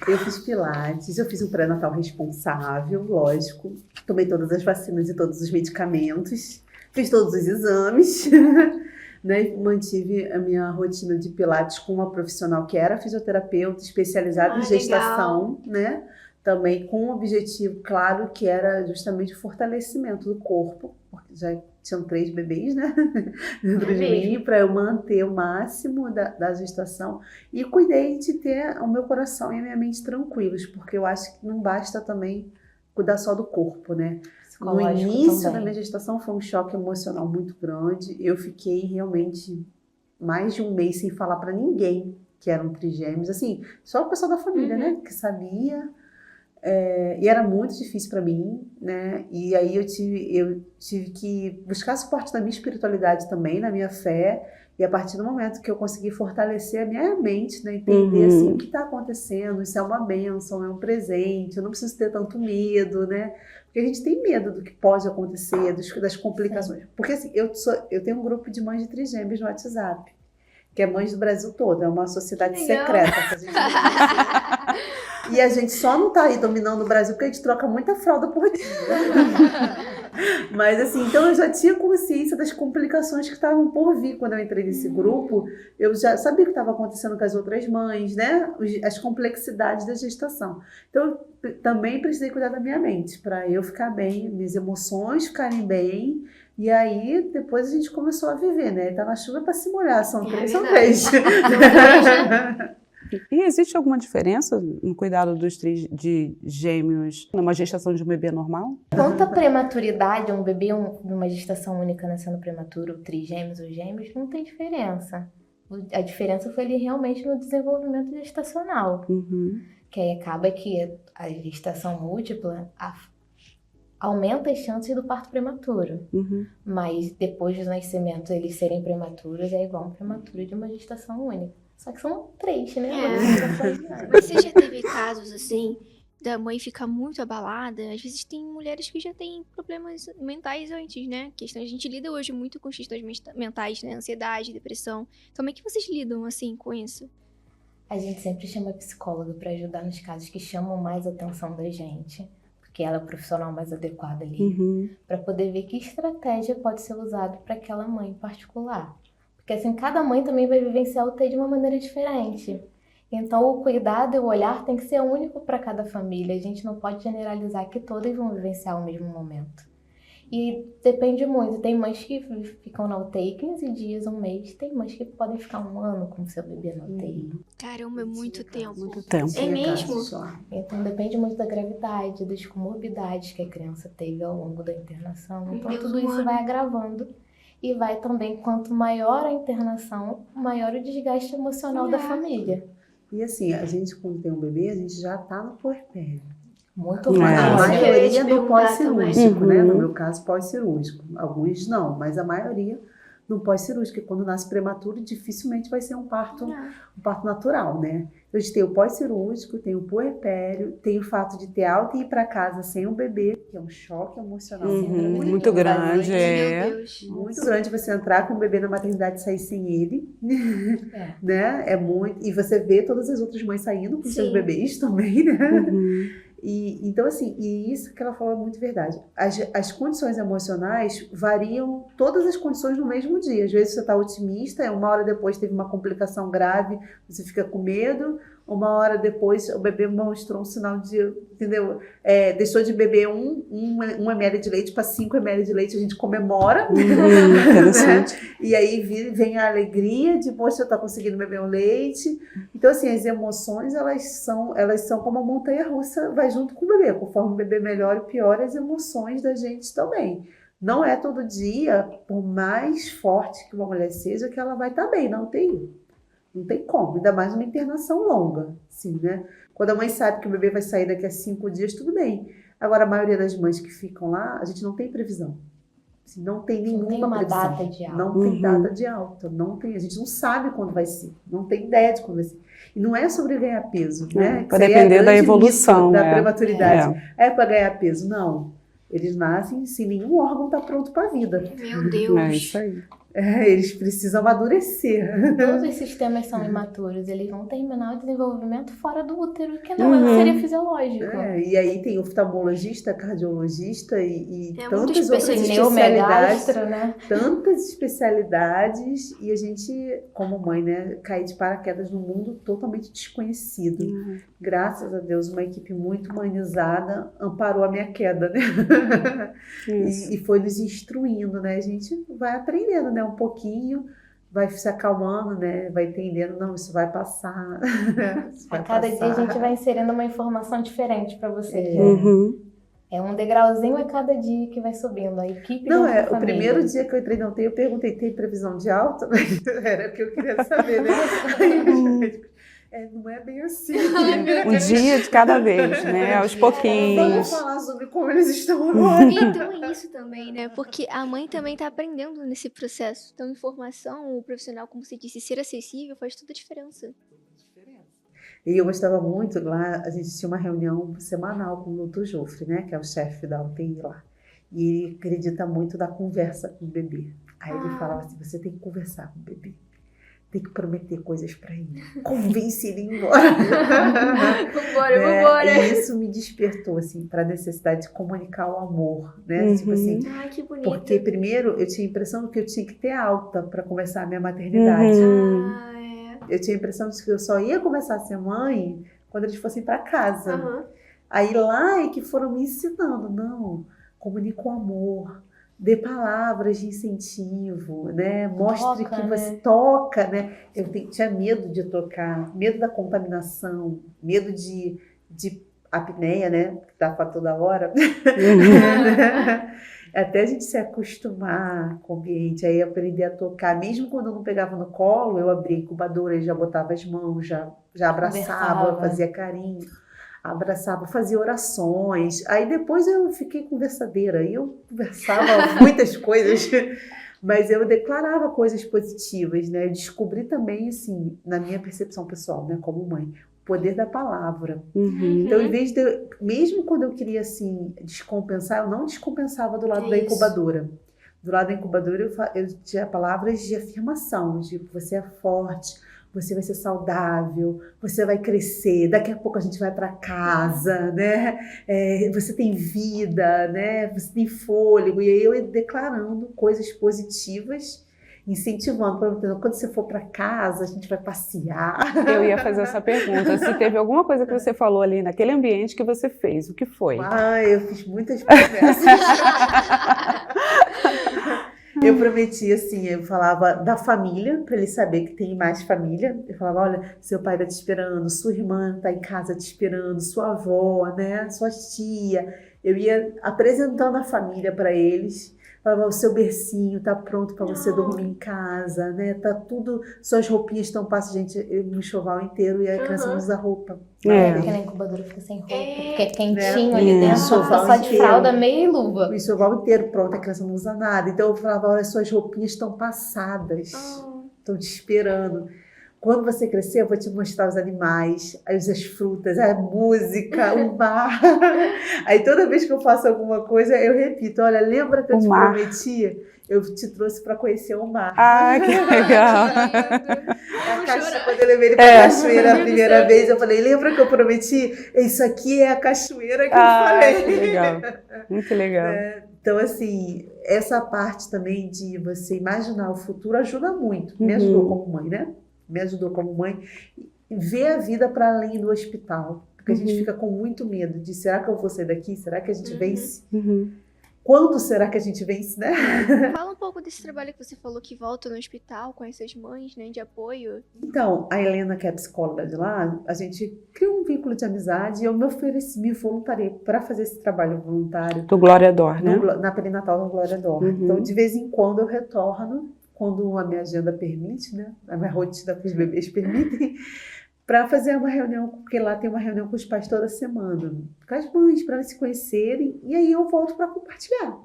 eu fiz pilates, eu fiz um pré-natal responsável, lógico. Tomei todas as vacinas e todos os medicamentos. Fiz todos os exames, né? Mantive a minha rotina de pilates com uma profissional que era fisioterapeuta especializada em gestação, né? Também com um objetivo claro que era justamente o fortalecimento do corpo, porque já tinham 3 bebês, né? Dentro de mim, para eu manter o máximo da gestação. E cuidei de ter o meu coração e a minha mente tranquilos, porque eu acho que não basta também cuidar só do corpo, né? No início da minha gestação foi um choque emocional muito grande. Eu fiquei realmente mais de um mês sem falar para ninguém que eram trigêmeos. Assim, só o pessoal da família, né? Que sabia. E era muito difícil para mim, né? E aí eu tive que buscar suporte na minha espiritualidade também, na minha fé. E a partir do momento que eu consegui fortalecer a minha mente, né? Entender assim, o que está acontecendo, isso é uma bênção, é um presente, eu não preciso ter tanto medo, né? Porque a gente tem medo do que pode acontecer, das complicações. Sim. Porque assim, eu tenho um grupo de mães de trigêmeos no WhatsApp, que é Mães do Brasil todo, é uma sociedade secreta que a gente E a gente só não tá aí dominando o Brasil porque a gente troca muita fralda por dia. Mas assim, então eu já tinha consciência das complicações que estavam por vir quando eu entrei nesse grupo. Eu já sabia o que estava acontecendo com as outras mães, né? As complexidades da gestação. Então eu também precisei cuidar da minha mente para eu ficar bem, minhas emoções ficarem bem. E aí, depois a gente começou a viver, né? Tá na chuva para se molhar, são 3. E existe alguma diferença no cuidado de gêmeos numa gestação de um bebê normal? Quanto à prematuridade, um bebê numa gestação única nascendo prematuro, trigêmeos ou gêmeos, não tem diferença. A diferença foi ali realmente no desenvolvimento gestacional. Que aí acaba que a gestação múltipla aumenta as chances do parto prematuro. Mas depois do nascimento eles serem prematuros é igual a um prematuro de uma gestação única. Só que são 3, né? Mas você já teve casos assim, da mãe ficar muito abalada? Às vezes tem mulheres que já têm problemas mentais antes, né? A gente lida hoje muito com questões mentais, né? Ansiedade, depressão. Então, como é que vocês lidam, assim, com isso? A gente sempre chama a psicóloga para ajudar nos casos que chamam mais a atenção da gente. Porque ela é o profissional mais adequado ali. Para poder ver que estratégia pode ser usada para aquela mãe em particular. Porque assim, cada mãe também vai vivenciar o TEI de uma maneira diferente. Então o cuidado e o olhar tem que ser único para cada família. A gente não pode generalizar que todas vão vivenciar o mesmo momento. E depende muito. Tem mães que ficam na UTI 15 dias, um mês. Tem mães que podem ficar 1 ano com seu bebê na UTI. Caramba, é muito tempo. Muito tempo. É mesmo? Então depende muito da gravidade, das comorbidades que a criança teve ao longo da internação. Então tudo isso vai agravando. E vai também, quanto maior a internação, maior o desgaste emocional da família. E assim, a gente quando tem um bebê, a gente já está no puerpério. Muito A mais. maioria do perguntar pós-cirúrgico, também. né? Uhum. No meu caso, pós-cirúrgico. Alguns não, mas a maioria no pós-cirúrgico, que quando nasce prematuro, dificilmente vai ser um parto natural, né? Então, a gente tem o pós-cirúrgico, tem o puerpério, tem o fato de ter alta e ir para casa sem um bebê, que é um choque emocional Muito grande, Meu Deus. muito grande você entrar com o bebê na maternidade e sair sem ele, né? É muito. E você vê todas as outras mães saindo com seus bebês também, né? E, então, assim, e isso que ela falou é muito verdade. As condições emocionais variam, todas as condições no mesmo dia. Às vezes você está otimista, uma hora depois teve uma complicação grave, você fica com medo, uma hora depois o bebê mostrou um sinal de, entendeu? Deixou de beber 1 ml de leite para 5 ml de leite, a gente comemora. Interessante. E aí vem a alegria de, poxa, eu estou conseguindo beber um leite. Então, assim, as emoções, elas são como uma montanha-russa, vai junto com o bebê. Conforme o bebê melhora e piora, as emoções da gente também. Não é todo dia, por mais forte que uma mulher seja, que ela vai estar bem na UTI. Não tem como, ainda mais uma internação longa, assim, né? Quando a mãe sabe que o bebê vai sair daqui a 5 dias, tudo bem. Agora, a maioria das mães que ficam lá, a gente não tem previsão. Assim, não tem nenhuma tem uma previsão. data de alta. Não tem data de alta. Não tem, a gente não sabe quando vai ser. Não tem ideia de quando vai ser. E não é sobre ganhar peso, né? Vai depender da evolução. Da prematuridade. É para ganhar peso? Não. Eles nascem sem nenhum órgão tá pronto para a vida. Meu Deus. É isso aí. Eles precisam amadurecer. Todos os sistemas são imaturos, eles vão terminar o desenvolvimento fora do útero, que não é o que seria fisiológico. E aí tem oftalmologista, cardiologista e tantas outras especialidades, né? Tantas especialidades, e a gente, como mãe, né, cai de paraquedas num mundo totalmente desconhecido. Graças a Deus, uma equipe muito humanizada amparou a minha queda, né? E foi nos instruindo, né? A gente vai aprendendo, né? Um pouquinho, vai se acalmando, né? Vai entendendo, não, isso vai passar. Isso vai a cada passar. dia a gente vai inserindo uma informação diferente para você. É um degrauzinho a cada dia que vai subindo. A equipe não, o primeiro dia que eu entrei na UTI, eu perguntei, tem previsão de alta? Era o que eu queria saber, né? Não é bem assim. Um dia de cada vez, né? Aos pouquinhos. Vamos falar sobre como eles estão agora. Então é isso também, né? Porque a mãe também tá aprendendo nesse processo. Então, informação, o profissional, como você disse, ser acessível faz toda a diferença. E eu gostava muito, lá a gente tinha uma reunião semanal com o Dr. Jofre, né? Que é o chefe da UTI lá. E ele acredita muito da conversa com o bebê. Aí ele falava assim, você tem que conversar com o bebê. Tem que prometer coisas para ele. Convence ele a ir embora. Vambora. E isso me despertou, assim, para a necessidade de comunicar o amor, né? Tipo assim, Ai, que bonito. porque primeiro eu tinha a impressão que eu tinha que ter alta para começar a minha maternidade. Eu tinha a impressão de que eu só ia começar a ser mãe quando eles fossem para casa. Aí lá é que foram me ensinando, não, comunique o amor. Dê palavras de incentivo, né? Mostre que você toca, né? Eu tinha medo de tocar, medo da contaminação, medo de apneia, né? Que dá para toda hora. Até a gente se acostumar com o ambiente, aí aprender a tocar. Mesmo quando eu não pegava no colo, eu abria a incubadora e já botava as mãos, já abraçava, fazia carinho. Abraçava, fazia orações. Aí depois eu fiquei conversadeira. Aí eu conversava muitas coisas, mas eu declarava coisas positivas, né? Eu descobri também, assim, na minha percepção pessoal, né, como mãe, o poder da palavra. Então, em vez de... Mesmo quando eu queria, assim, descompensar, eu não descompensava do lado da incubadora. Do lado da incubadora eu tinha palavras de afirmação, tipo, você é forte, você vai ser saudável, você vai crescer, daqui a pouco a gente vai para casa, né? Você tem vida, né? Você tem fôlego. E aí eu ia declarando coisas positivas, incentivando, quando você for para casa, a gente vai passear. Eu ia fazer essa pergunta, se teve alguma coisa que você falou ali naquele ambiente que você fez, o que foi? Eu fiz muitas promessas. Eu prometi, assim, eu falava da família, para ele saber que tem mais família. Eu falava, olha, seu pai tá te esperando, sua irmã tá em casa te esperando, sua avó, né, sua tia. Eu ia apresentando a família para eles, falava, o seu bercinho tá pronto para você dormir em casa, né? Tá tudo, suas roupinhas estão passadas, gente, no enxoval inteiro e a criança não usa roupa. Porque na incubadora fica sem roupa, porque é quentinho ali dentro, Enxoval só de inteiro. fralda, meia e luva. O enxoval inteiro pronto, a criança não usa nada. Então eu falava, olha, suas roupinhas estão passadas, estão te esperando. Quando você crescer, eu vou te mostrar os animais, as frutas, a música, o mar. Aí toda vez que eu faço alguma coisa, eu repito, olha, lembra que eu te prometi? Eu te trouxe para conhecer o mar. Ah, que legal. Quando eu levei ele para a cachoeira a primeira vez, eu falei, lembra que eu prometi? Isso aqui é a cachoeira que eu falei. Que legal. Muito legal. Então, assim, essa parte também de você imaginar o futuro ajuda muito. Me ajudou como mãe, né? Me ajudou como mãe. Ver a vida para além do hospital. Porque a gente fica com muito medo de, será que eu vou sair daqui? Será que a gente vence? Quando será que a gente vence, né? Fala um pouco desse trabalho que você falou que volta no hospital com essas mães, né, de apoio. Então, a Helena, que é a psicóloga de lá, a gente criou um vínculo de amizade e eu me voluntariei para fazer esse trabalho voluntário. Do Glória D'Or, né? Na perinatal da Glória D'Or. Então, de vez em quando eu retorno, quando a minha agenda permite, né? A minha rotina com os bebês permitem, para fazer uma reunião, porque lá tem uma reunião com os pais toda semana, com as mães, para eles se conhecerem, e aí eu volto para compartilhar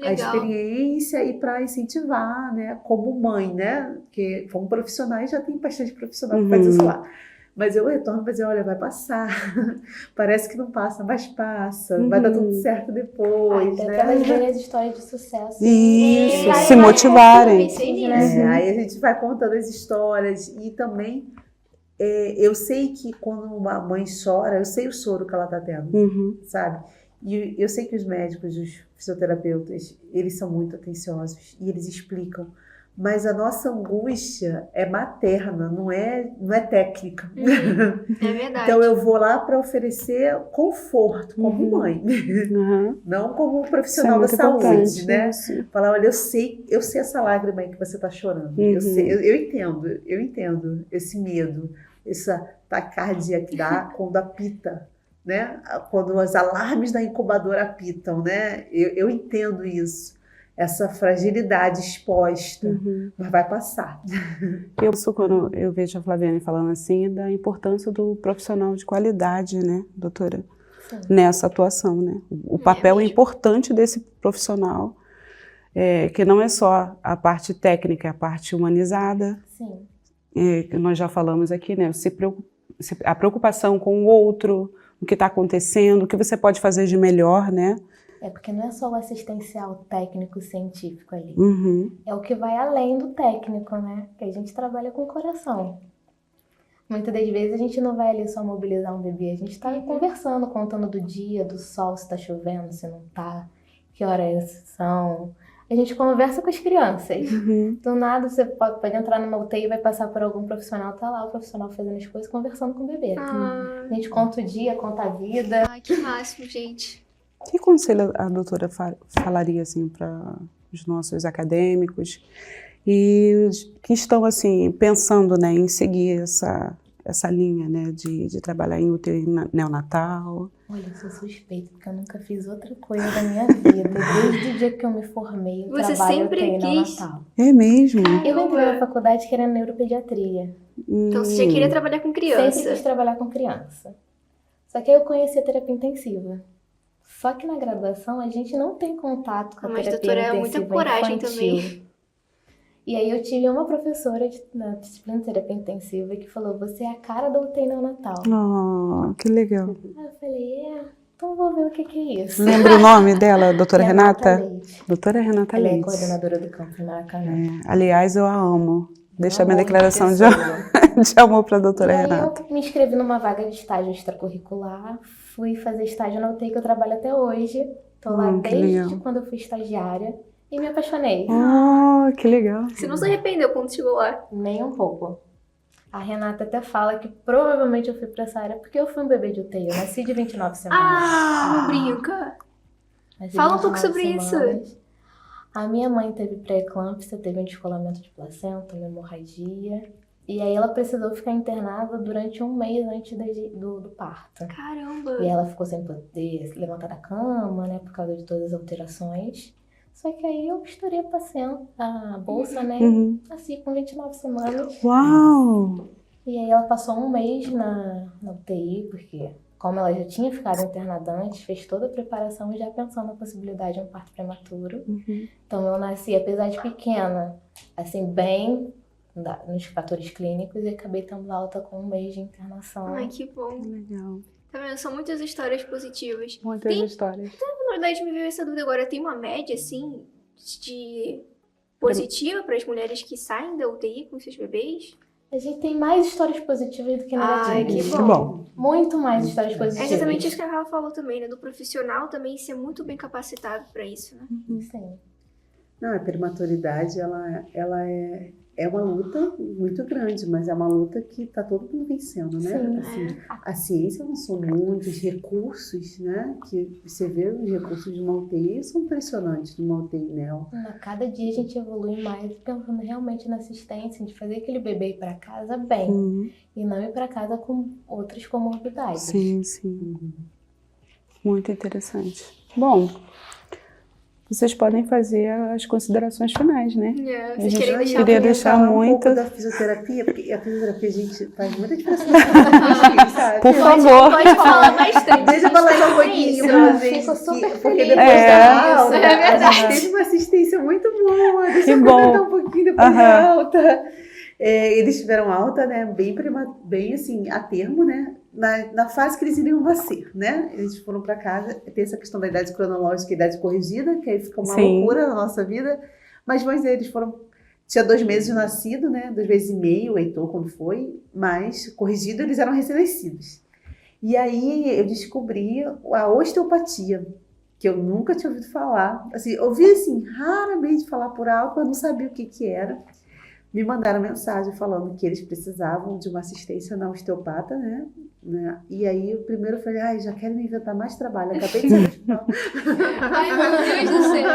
a experiência e para incentivar, né, como mãe, né, porque como profissionais já tem bastante profissional que faz isso lá. Mas eu retorno para dizer, olha, vai passar, parece que não passa, mas passa, vai dar tudo certo depois, né? Para elas verem as histórias de sucesso. Isso, se motivarem. Aí a gente vai contando as histórias e também eu sei que quando uma mãe chora, eu sei o choro que ela está tendo, sabe? E eu sei que os médicos, os fisioterapeutas, eles são muito atenciosos e eles explicam. Mas a nossa angústia é materna, não é técnica. É verdade. Então eu vou lá para oferecer conforto como mãe, não como profissional da saúde, né? Falar, olha, eu sei essa lágrima aí que você está chorando. Eu entendo esse medo, essa taquicardia que dá quando apita, né? Quando os alarmes da incubadora apitam, né? Eu entendo isso. Essa fragilidade exposta, mas vai passar. Quando eu vejo a Flaviane falando assim, da importância do profissional de qualidade, né, doutora? Sim. Nessa atuação, né? O papel importante desse profissional, que não é só a parte técnica, é a parte humanizada. Sim. Que nós já falamos aqui, né? A preocupação com o outro, o que está acontecendo, o que você pode fazer de melhor, né? Porque não é só o assistencial técnico-científico ali. É o que vai além do técnico, né? Que a gente trabalha com o coração. Muitas das vezes a gente não vai ali só mobilizar um bebê, a gente está conversando, contando do dia, do sol, se está chovendo, se não está, que horas são. A gente conversa com as crianças. Do nada você pode entrar numa UTI e vai passar por algum profissional, tá lá o profissional fazendo as coisas, conversando com o bebê. A gente conta o dia, conta a vida. Ai, que máximo, gente. Que conselho a doutora falaria assim para os nossos acadêmicos e que estão assim pensando, né, em seguir essa linha, né, de trabalhar em UTI neonatal? Olha, eu sou suspeita porque eu nunca fiz outra coisa da minha vida. Desde o dia que eu me formei, eu trabalho em UTI neonatal. É mesmo? Eu entrei na faculdade querendo neuropediatria. Então você já queria trabalhar com criança? Sempre quis trabalhar com criança. Só que aí eu conheci a terapia intensiva. Só que na graduação a gente não tem contato com a terapia intensiva infantil. Mas, doutora, é muita coragem também. E aí eu tive uma professora na disciplina de terapia intensiva que falou, você é a cara da UTI neonatal. Oh, que legal. Aí eu falei, então vou ver o que é isso. Lembra o nome dela, doutora Renata? Leite. Doutora Renata Leite. Ela é coordenadora do campo em Maracanã. Aliás, eu a amo. Deixa a minha declaração de amor para a doutora Renata. Eu me inscrevi numa vaga de estágio extracurricular, fui fazer estágio na UTI que eu trabalho até hoje. Estou lá desde quando eu fui estagiária e me apaixonei. Oh, que legal. Você não se arrependeu quando chegou lá? Nem um pouco. A Renata até fala que provavelmente eu fui para essa área porque eu fui um bebê de UTI. Eu nasci de 29 semanas. Não brinca. Fala um pouco sobre isso. A minha mãe teve pré-eclâmpsia, teve um descolamento de placenta, uma hemorragia. E aí ela precisou ficar internada durante um mês antes do parto. Caramba! E ela ficou sem poder levantar da cama, né, por causa de todas as alterações. Só que aí eu misturei a bolsa, né? Nasci com 29 semanas. Uau! E aí ela passou um mês na UTI, porque como ela já tinha ficado internada antes, fez toda a preparação já pensando na possibilidade de um parto prematuro. Então eu nasci, apesar de pequena, assim, bem nos fatores clínicos, e acabei tendo alta com um mês de internação. Ai, que bom. Legal. Tá vendo? São muitas histórias positivas. Muitas histórias. Na verdade, me veio essa dúvida agora. Tem uma média, assim, de positiva para as mulheres que saem da UTI com seus bebês? A gente tem mais histórias positivas do que negativas. Ai, que Que bom. Muito mais histórias É positivas. exatamente isso que a Rafa falou também, né? Do profissional também ser muito bem capacitado para isso, né? Sim. Não, a prematuridade, ela é uma luta muito grande, mas é uma luta que está todo mundo vencendo, né? Sim, Assim, a ciência avançou muito, os recursos, né? Que você vê os recursos de uma UTI são impressionantes, de uma UTI neo. A cada dia a gente evolui mais, pensando realmente na assistência, de fazer aquele bebê ir para casa bem, e não ir para casa com outras comorbidades. Sim, sim. Muito interessante. Bom, vocês podem fazer as considerações finais, né? Vocês A gente querem deixar queria alguém deixar falar muito. um pouco da fisioterapia, porque a fisioterapia a gente faz muita diferença na vida, sabe? Por favor. Pode falar bastante. Deixa eu falar só um pouquinho Isso. pra vocês. Fico super Porque feliz. depois da alta, É a verdade. gente teve uma assistência muito boa. Deixa Que eu bom. comentar um pouquinho depois da alta. Eles tiveram alta, né, bem assim, a termo, né, na fase que eles iriam nascer, né? Eles foram para casa, tem essa questão da idade cronológica e idade corrigida, que aí fica uma loucura na nossa vida, mas eles foram, tinha 2 meses de nascido, né, 2 meses e meio, o Heitor quando foi, mas corrigido eles eram recém-nascidos. E aí eu descobri a osteopatia, que eu nunca tinha ouvido falar, assim, ouvi assim, raramente falar por alto, mas não sabia o que era. Me mandaram mensagem falando que eles precisavam de uma assistência na osteopata, né? E aí, o primeiro eu falei, já quero me inventar mais trabalho, acabei de sair do hospital. Ai, meu Deus do céu.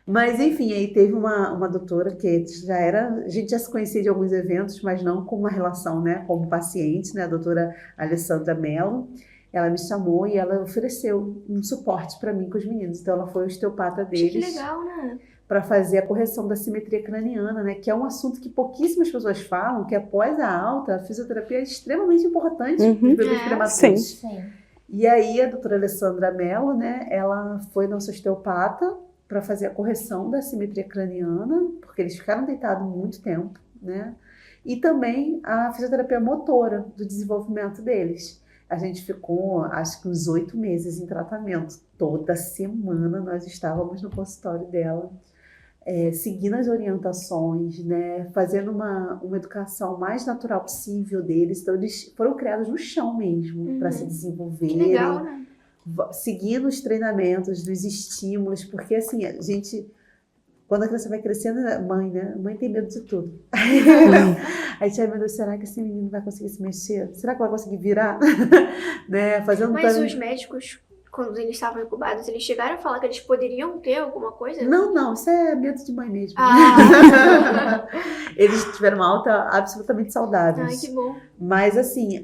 Mas, enfim, aí teve uma doutora que a gente já se conhecia de alguns eventos, mas não com uma relação, né, como paciente, né? A doutora Alessandra Mello. Ela me chamou e ela ofereceu um suporte para mim com os meninos. Então, ela foi osteopata deles. Que legal, né? Para fazer a correção da simetria craniana, né? Que é um assunto que pouquíssimas pessoas falam, que após a alta, a fisioterapia é extremamente importante para os bebês prematuros. Sim. E aí a doutora Alessandra Mello, né? Ela foi nossa osteopata para fazer a correção da simetria craniana, porque eles ficaram deitados muito tempo, né? E também a fisioterapia motora, do desenvolvimento deles. A gente ficou, acho que uns 8 meses em tratamento. Toda semana nós estávamos no consultório dela. Seguindo as orientações, né, fazendo uma educação mais natural possível deles. Então, eles foram criados no chão mesmo, para se desenvolverem. Que legal, né? Seguindo os treinamentos, dos estímulos, porque assim, a gente, quando a criança vai crescendo, mãe tem medo de tudo. Aí a gente, meu Deus, será que esse menino vai conseguir se mexer? Será que vai conseguir virar? Né, fazendo Mas os médicos, quando eles estavam incubados, eles chegaram a falar que eles poderiam ter alguma coisa? Não, isso é medo de mãe mesmo. Eles tiveram uma alta absolutamente saudáveis. Ai, que bom. Mas assim,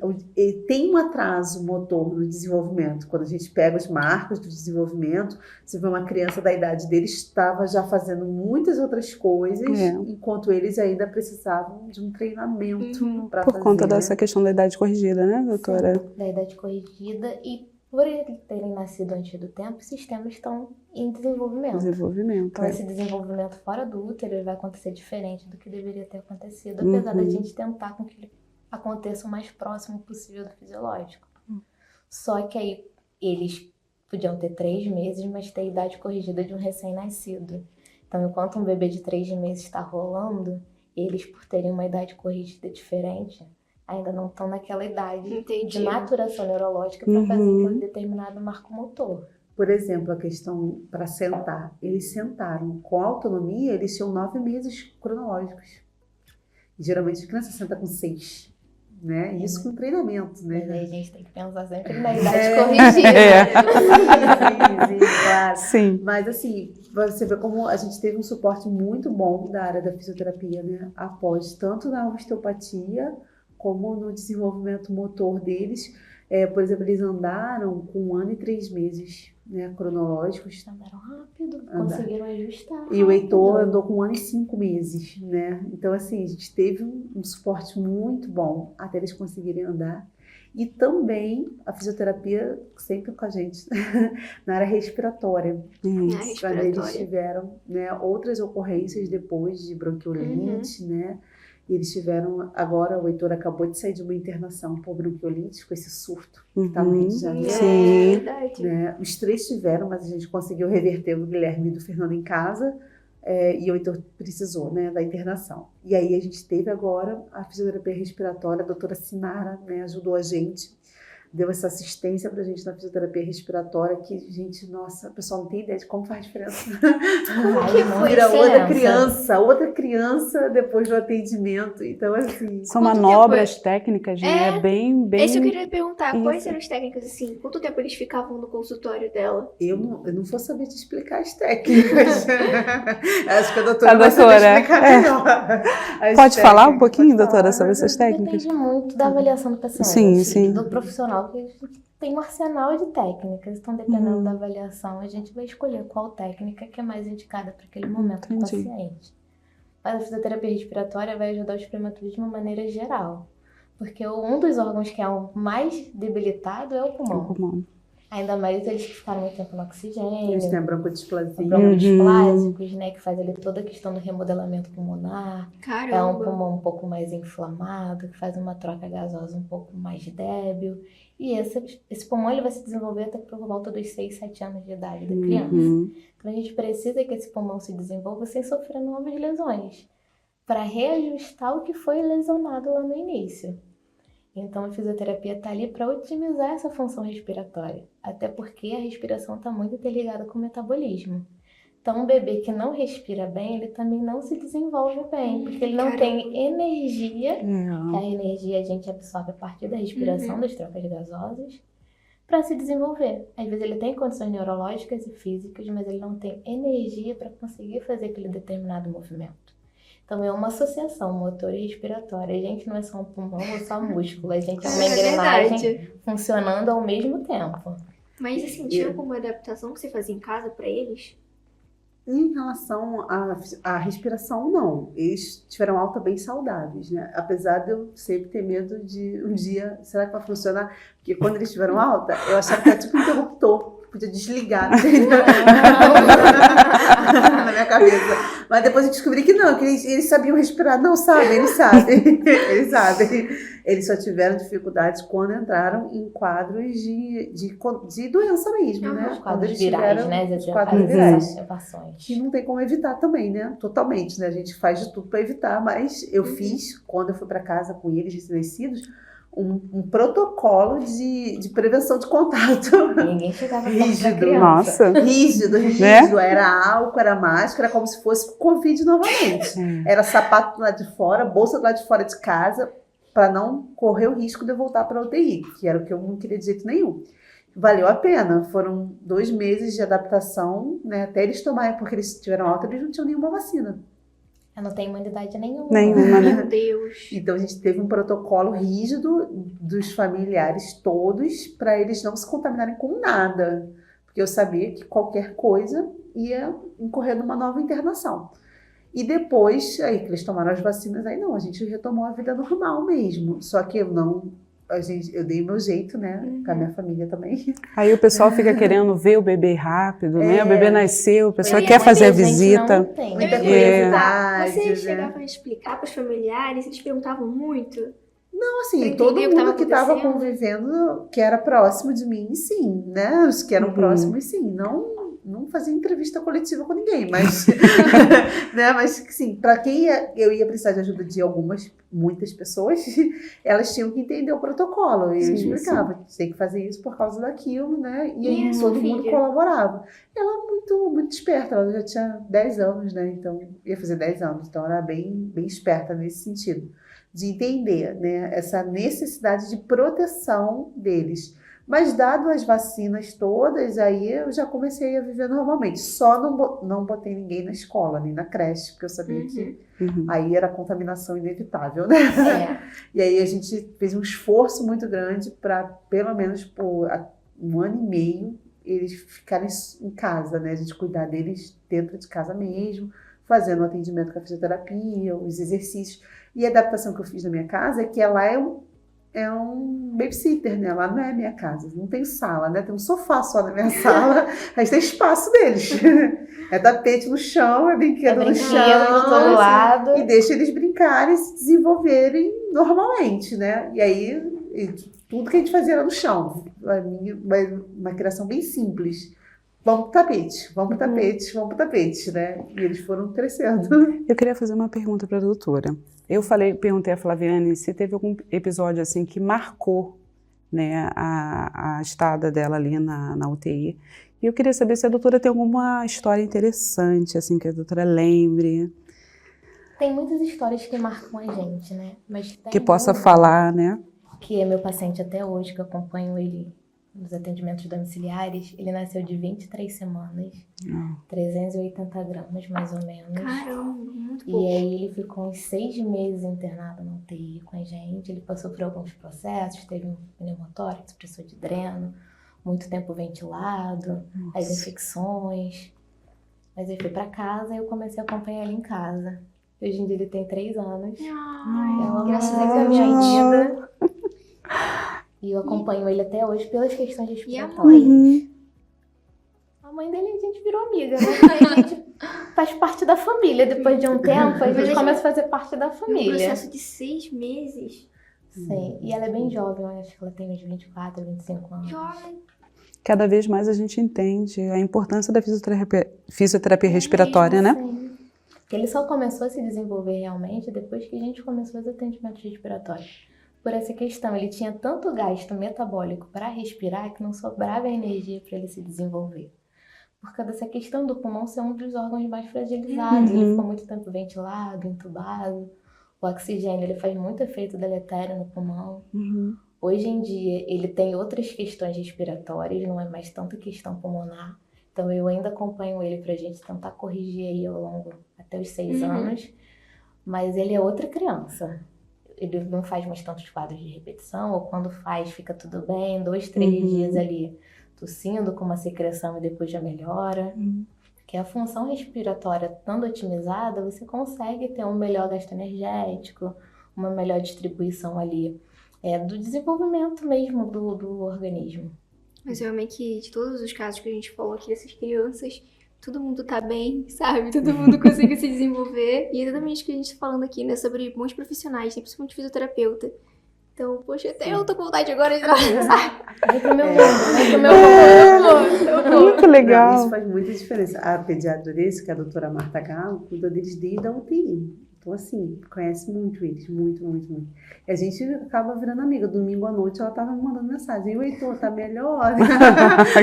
tem um atraso motor no desenvolvimento. Quando a gente pega os marcos do desenvolvimento, você vê uma criança da idade deles estava já fazendo muitas outras coisas, enquanto eles ainda precisavam de um treinamento para fazer. Por conta dessa questão da idade corrigida, né, doutora? Sim, da idade corrigida e por eles terem nascido antes do tempo, os sistemas estão em desenvolvimento. Então, esse desenvolvimento fora do útero ele vai acontecer diferente do que deveria ter acontecido, apesar da gente tentar com que ele aconteça o mais próximo possível do fisiológico. Só que aí eles podiam ter 3 meses, mas ter a idade corrigida de um recém-nascido. Então, enquanto um bebê de 3 meses está rolando, eles, por terem uma idade corrigida diferente, ainda não estão naquela idade de maturação neurológica para fazer um determinado marco motor. Por exemplo, a questão para sentar. Eles sentaram com autonomia, eles tinham 9 meses cronológicos. E, geralmente a criança senta com 6. Né? Isso com treinamento, né? Mas aí a gente tem que pensar sempre na idade corrigida. Sim, claro. Sim. Mas assim, você vê como a gente teve um suporte muito bom da área da fisioterapia, né? Após tanto na osteopatia como no desenvolvimento motor deles. Por exemplo, eles andaram com 1 ano e 3 meses, né, cronológicos. Andaram rápido, conseguiram ajustar. E o Heitor rápido. andou com 1 ano e 5 meses, né? Então, assim, a gente teve um suporte muito bom até eles conseguirem andar. E também a fisioterapia sempre com a gente na área respiratória. Quando eles tiveram, né, outras ocorrências depois de bronquiolite, né? E eles tiveram, agora o Heitor acabou de sair de uma internação por bronquiolite, com esse surto que está no Rio de Janeiro. É verdade. Né? Os 3 tiveram, mas a gente conseguiu reverter o Guilherme e do Fernando em casa, e o Heitor precisou, né, da internação. E aí a gente teve agora a fisioterapia respiratória, a doutora Sinara, né, ajudou a gente, deu essa assistência pra gente na fisioterapia respiratória, que, gente, nossa, o pessoal não tem ideia de como faz diferença. Vira outra criança depois do atendimento. Então, assim... São manobras técnicas, né? É Bem... Isso eu queria perguntar, quais eram as técnicas, assim? Quanto tempo eles ficavam no consultório dela? Eu não vou saber te explicar as técnicas. Acho que a doutora vai saber explicar melhor. Pode falar um pouquinho, doutora, sobre essas técnicas? Depende muito da avaliação do paciente. Sim. Do profissional, que a gente tem um arsenal de técnicas. Então, dependendo da avaliação, a gente vai escolher qual técnica que é mais indicada para aquele momento do paciente. Mas a fisioterapia respiratória vai ajudar os prematuros de uma maneira geral. Porque um dos órgãos que é o mais debilitado é o pulmão. Ainda mais eles que ficaram muito tempo no oxigênio. Eles têm broncodisplasia. Broncodisplásicos, né? Que faz ali toda a questão do remodelamento pulmonar. Caramba! É um pulmão um pouco mais inflamado, que faz uma troca gasosa um pouco mais débil. E esse pulmão ele vai se desenvolver até por volta dos 6, 7 anos de idade da criança. Então a gente precisa que esse pulmão se desenvolva sem sofrer novas lesões, para reajustar o que foi lesionado lá no início. Então a fisioterapia está ali para otimizar essa função respiratória, até porque a respiração está muito interligada com o metabolismo. Então um bebê que não respira bem, ele também não se desenvolve bem, porque ele não tem energia, a energia a gente absorve a partir da respiração, das trocas gasosas, para se desenvolver. Às vezes ele tem condições neurológicas e físicas, mas ele não tem energia para conseguir fazer aquele determinado movimento. Então é uma associação motor e respiratória. A gente não é só um pulmão ou só músculo, a gente é uma engrenagem funcionando ao mesmo tempo. Mas assim, tinha alguma adaptação que você fazia em casa para eles? Em relação à respiração, não. Eles tiveram alta bem saudáveis, né? Apesar de eu sempre ter medo de um dia, será que vai funcionar? Porque quando eles tiveram alta, eu achava que era tipo um interruptor. Podia desligar na minha cabeça. Mas depois eu descobri que não, que eles sabiam respirar. Não, sabem, eles sabem. Eles sabem. Eles só tiveram dificuldades quando entraram em quadros de doença mesmo, né? Os quadros virais, né? Os quadros virais. Observações. Que não tem como evitar também, né? Totalmente, né? A gente faz de tudo para evitar, mas eu fiz, quando eu fui para casa com eles recém-nascidos, um protocolo de prevenção de contato. Ninguém chegava rígido. Nossa. Rígido. Né? Era álcool, era máscara, como se fosse Covid novamente. Era sapato do lado de fora, bolsa do lado de fora de casa, para não correr o risco de eu voltar para a UTI, que era o que eu não queria de jeito nenhum. Valeu a pena. Foram 2 meses de adaptação, né? Até eles tomarem, porque eles tiveram alta, eles não tinham nenhuma vacina. Eu não tenho imunidade nenhuma. Meu Deus. Então a gente teve um protocolo rígido dos familiares todos para eles não se contaminarem com nada. Porque eu sabia que qualquer coisa ia incorrer numa nova internação. E depois, aí que eles tomaram as vacinas, aí não, a gente retomou a vida normal mesmo. Só que eu dei meu jeito, né? Com a minha família também. Aí o pessoal fica querendo ver o bebê rápido, né? O bebê nasceu, o pessoal quer fazer a visita. Muita curiosidade. Você chegava a explicar para os familiares, eles perguntavam muito? Não, assim, todo mundo que estava convivendo, que era próximo de mim, sim, né? Os que eram próximos, sim. Não fazia entrevista coletiva com ninguém, mas, né? Mas sim, para quem eu ia precisar de ajuda de muitas pessoas, elas tinham que entender o protocolo. E eu explicava, tem que fazer isso por causa daquilo, né? E aí todo mundo colaborava. Ela muito, muito esperta, ela já tinha 10 anos, né? Então, ia fazer 10 anos, então ela era bem, bem esperta nesse sentido, de entender, né? Essa necessidade de proteção deles. Mas dado as vacinas todas, aí eu já comecei a viver normalmente. Só não botei ninguém na escola, nem na creche, porque eu sabia que aí era contaminação inevitável, né? E aí a gente fez um esforço muito grande para, pelo menos por 1 ano e meio, eles ficarem em casa, né? A gente cuidar deles dentro de casa mesmo, fazendo o atendimento com a fisioterapia, os exercícios. E a adaptação que eu fiz na minha casa é que ela é um babysitter, né? Lá não é minha casa, não tem sala, né? Tem um sofá só na minha sala, mas tem espaço deles. É tapete no chão, é brinquedo no chão. De todo lado. E deixa eles brincarem e se desenvolverem normalmente, né? E aí, tudo que a gente fazia era no chão. Uma criação bem simples. Vamos pro tapete, vamos pro tapete, vamos pro tapete, né? E eles foram crescendo. Eu queria fazer uma pergunta para a doutora. Perguntei a Flaviane se teve algum episódio assim que marcou, né, a estada dela ali na UTI. E eu queria saber se a doutora tem alguma história interessante, assim, que a doutora lembre. Tem muitas histórias que marcam a gente, né? Mas tem Que possa falar, né? Que é meu paciente até hoje, que eu acompanho ele nos atendimentos domiciliares. Ele nasceu de 23 semanas, 380 gramas mais ou menos. Caramba, muito pouco. E aí ele ficou uns 6 meses internado na UTI com a gente. Ele passou por alguns processos, teve um pneumotórax, pressão de dreno, muito tempo ventilado, as infecções. Mas ele foi pra casa e eu comecei a acompanhar ele em casa. Hoje em dia ele tem 3 anos. Graças a Deus, Deus, a minha gente. vida. E eu acompanho ele até hoje pelas questões E a respiratórias. mãe? A mãe dele a gente virou amiga, né? A gente faz parte da família. Depois de um tempo, a gente começa a fazer parte da Um família. processo de 6 meses. Sim, e ela é bem jovem, eu acho que ela tem uns 24, 25 anos. Jovem. Cada vez mais a gente entende a importância da fisioterapia respiratória, né? Sim. Ele só começou a se desenvolver realmente depois que a gente começou os atendimentos respiratórios. Por essa questão, ele tinha tanto gasto metabólico para respirar que não sobrava energia para ele se desenvolver. Por causa dessa questão do pulmão ser um dos órgãos mais fragilizados. Ele ficou muito tempo ventilado, entubado. O oxigênio ele faz muito efeito deletério no pulmão. Hoje em dia, ele tem outras questões respiratórias, não é mais tanto questão pulmonar. Então, eu ainda acompanho ele pra gente tentar corrigir aí ao longo até os 6 anos. Mas ele é outra criança. Ele não faz mais tantos quadros de repetição, ou quando faz, fica tudo bem, 2, 3 dias ali tossindo com uma secreção e depois já melhora. Que a função respiratória estando otimizada, você consegue ter um melhor gasto energético, uma melhor distribuição ali do desenvolvimento mesmo do organismo. Mas eu amei que de todos os casos que a gente falou aqui dessas crianças, todo mundo tá bem, sabe? Todo mundo consegue se desenvolver. E é exatamente o que a gente tá falando aqui, né? Sobre bons profissionais, né? Principalmente fisioterapeuta. Então, poxa, até eu tô com vontade agora de Vem pro meu mundo, vem pro meu mundo. Muito legal. Não, isso faz muita diferença. A pediatra desse, que é a doutora Marta Galo, cuida deles desde a UTI. Então, assim, conhece muito eles, muito, muito, muito. E a gente acaba virando amiga. Domingo à noite ela tava me mandando mensagem. E o Heitor, tá melhor?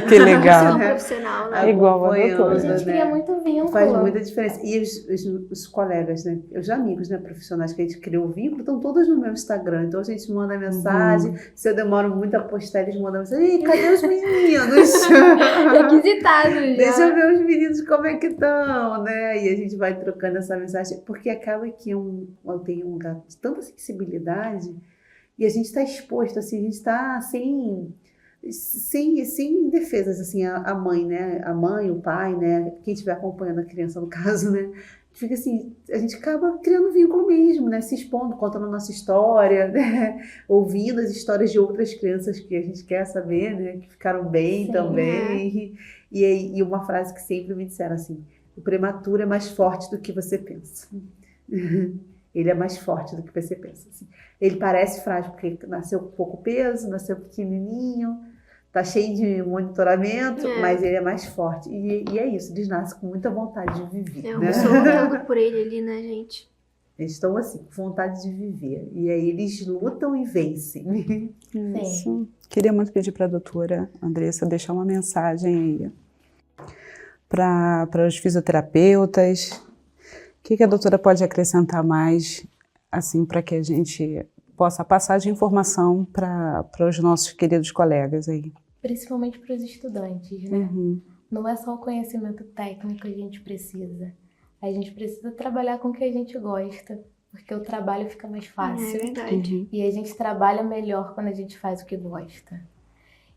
Que legal. São profissional, né? É igual a doutora. A gente cria muito vínculo. Faz muita diferença. E os colegas, né? Os amigos, né? Profissionais que a gente criou o vínculo, estão todos no meu Instagram. Então a gente manda mensagem. Se eu demoro muito a postar, eles mandam mensagem. Ei, cadê os meninos? Requisitados já. Deixa eu ver os meninos como é que estão, né? E a gente vai trocando essa mensagem. Porque acaba que eu tenho um lugar de tanta sensibilidade e a gente está exposto, assim, a gente está sem defesas, assim, a mãe, né? A mãe, o pai, né? Quem estiver acompanhando a criança, no caso, né? Fica assim, a gente acaba criando vínculo mesmo, né? Se expondo, contando a nossa história, né? Ouvindo as histórias de outras crianças que a gente quer saber, né? Que ficaram bem também. E uma frase que sempre me disseram assim: o prematuro é mais forte do que você pensa. Ele é mais forte do que você pensa. Assim. Ele parece frágil porque nasceu com pouco peso, nasceu pequenininho, tá cheio de monitoramento, mas ele é mais forte. E é isso, eles nascem com muita vontade de viver. Eu estou lutando por ele ali, né, gente? Eles estão assim, com vontade de viver. E aí eles lutam e vencem. Isso. Queria muito pedir para a doutora Andressa deixar uma mensagem aí para os fisioterapeutas. O que a doutora pode acrescentar mais, assim, para que a gente possa passar de informação para os nossos queridos colegas aí? Principalmente para os estudantes, né? Não é só o conhecimento técnico que a gente precisa. A gente precisa trabalhar com o que a gente gosta, porque o trabalho fica mais fácil. É verdade. E a gente trabalha melhor quando a gente faz o que gosta.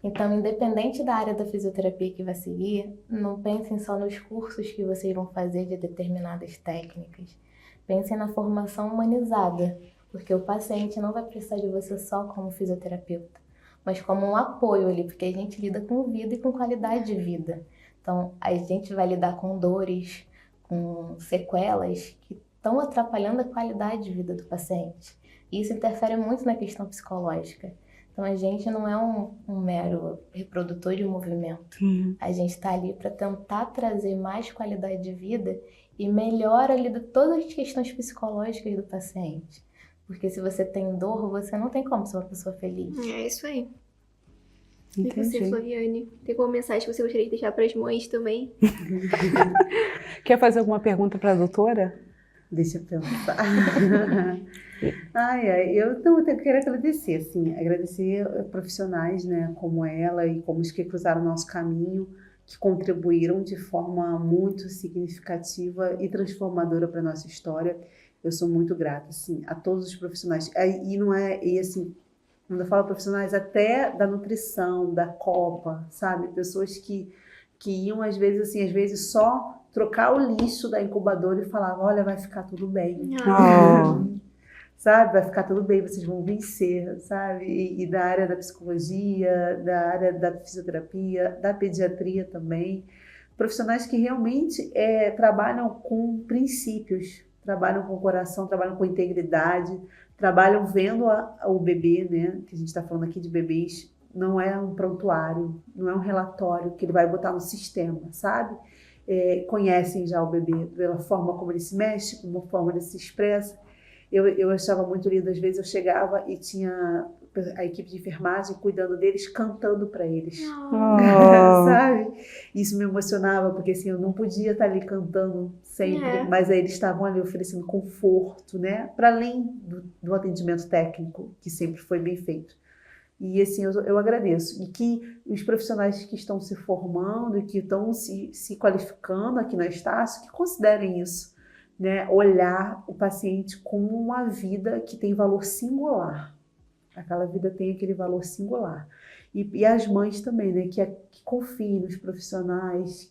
Então, independente da área da fisioterapia que vai seguir, não pensem só nos cursos que vocês vão fazer de determinadas técnicas. Pensem na formação humanizada, porque o paciente não vai precisar de você só como fisioterapeuta, mas como um apoio ali, porque a gente lida com vida e com qualidade de vida. Então, a gente vai lidar com dores, com sequelas que estão atrapalhando a qualidade de vida do paciente. E isso interfere muito na questão psicológica. Então, a gente não é um mero reprodutor de movimento. A gente está ali para tentar trazer mais qualidade de vida e melhora ali todas as questões psicológicas do paciente. Porque se você tem dor, você não tem como ser uma pessoa feliz. É isso aí. Entendi. E você, Flaviane? Tem alguma mensagem que você gostaria de deixar para as mães também? Quer fazer alguma pergunta para a doutora? Deixa eu pensar. Eu quero agradecer, assim, agradecer profissionais, né, como ela e como os que cruzaram o nosso caminho, que contribuíram de forma muito significativa e transformadora para a nossa história. Eu sou muito grata, assim, a todos os profissionais. Assim, quando eu falo profissionais, até da nutrição, da Copa, sabe? Pessoas que iam, às vezes só trocar o lixo da incubadora e falavam, olha, vai ficar tudo bem. Sabe? Vai ficar tudo bem, vocês vão vencer, sabe? E da área da psicologia, da área da fisioterapia, da pediatria também. Profissionais que realmente trabalham com princípios, trabalham com o coração, trabalham com integridade, trabalham vendo o bebê, né? Que a gente está falando aqui de bebês, não é um prontuário, não é um relatório que ele vai botar no sistema, sabe? Conhecem já o bebê pela forma como ele se mexe, como a forma ele se expressa. Eu achava muito lindo, às vezes eu chegava e tinha a equipe de enfermagem cuidando deles, cantando para eles, sabe? Isso me emocionava, porque assim, eu não podia estar ali cantando sempre, mas aí eles estavam ali oferecendo conforto, né? Para além do atendimento técnico, que sempre foi bem feito. E assim, eu agradeço. E que os profissionais que estão se formando e que estão se qualificando aqui na Estácio, que considerem isso, né? Olhar o paciente como uma vida que tem valor singular. Aquela vida tem aquele valor singular. E as mães também, né? Que confiem nos profissionais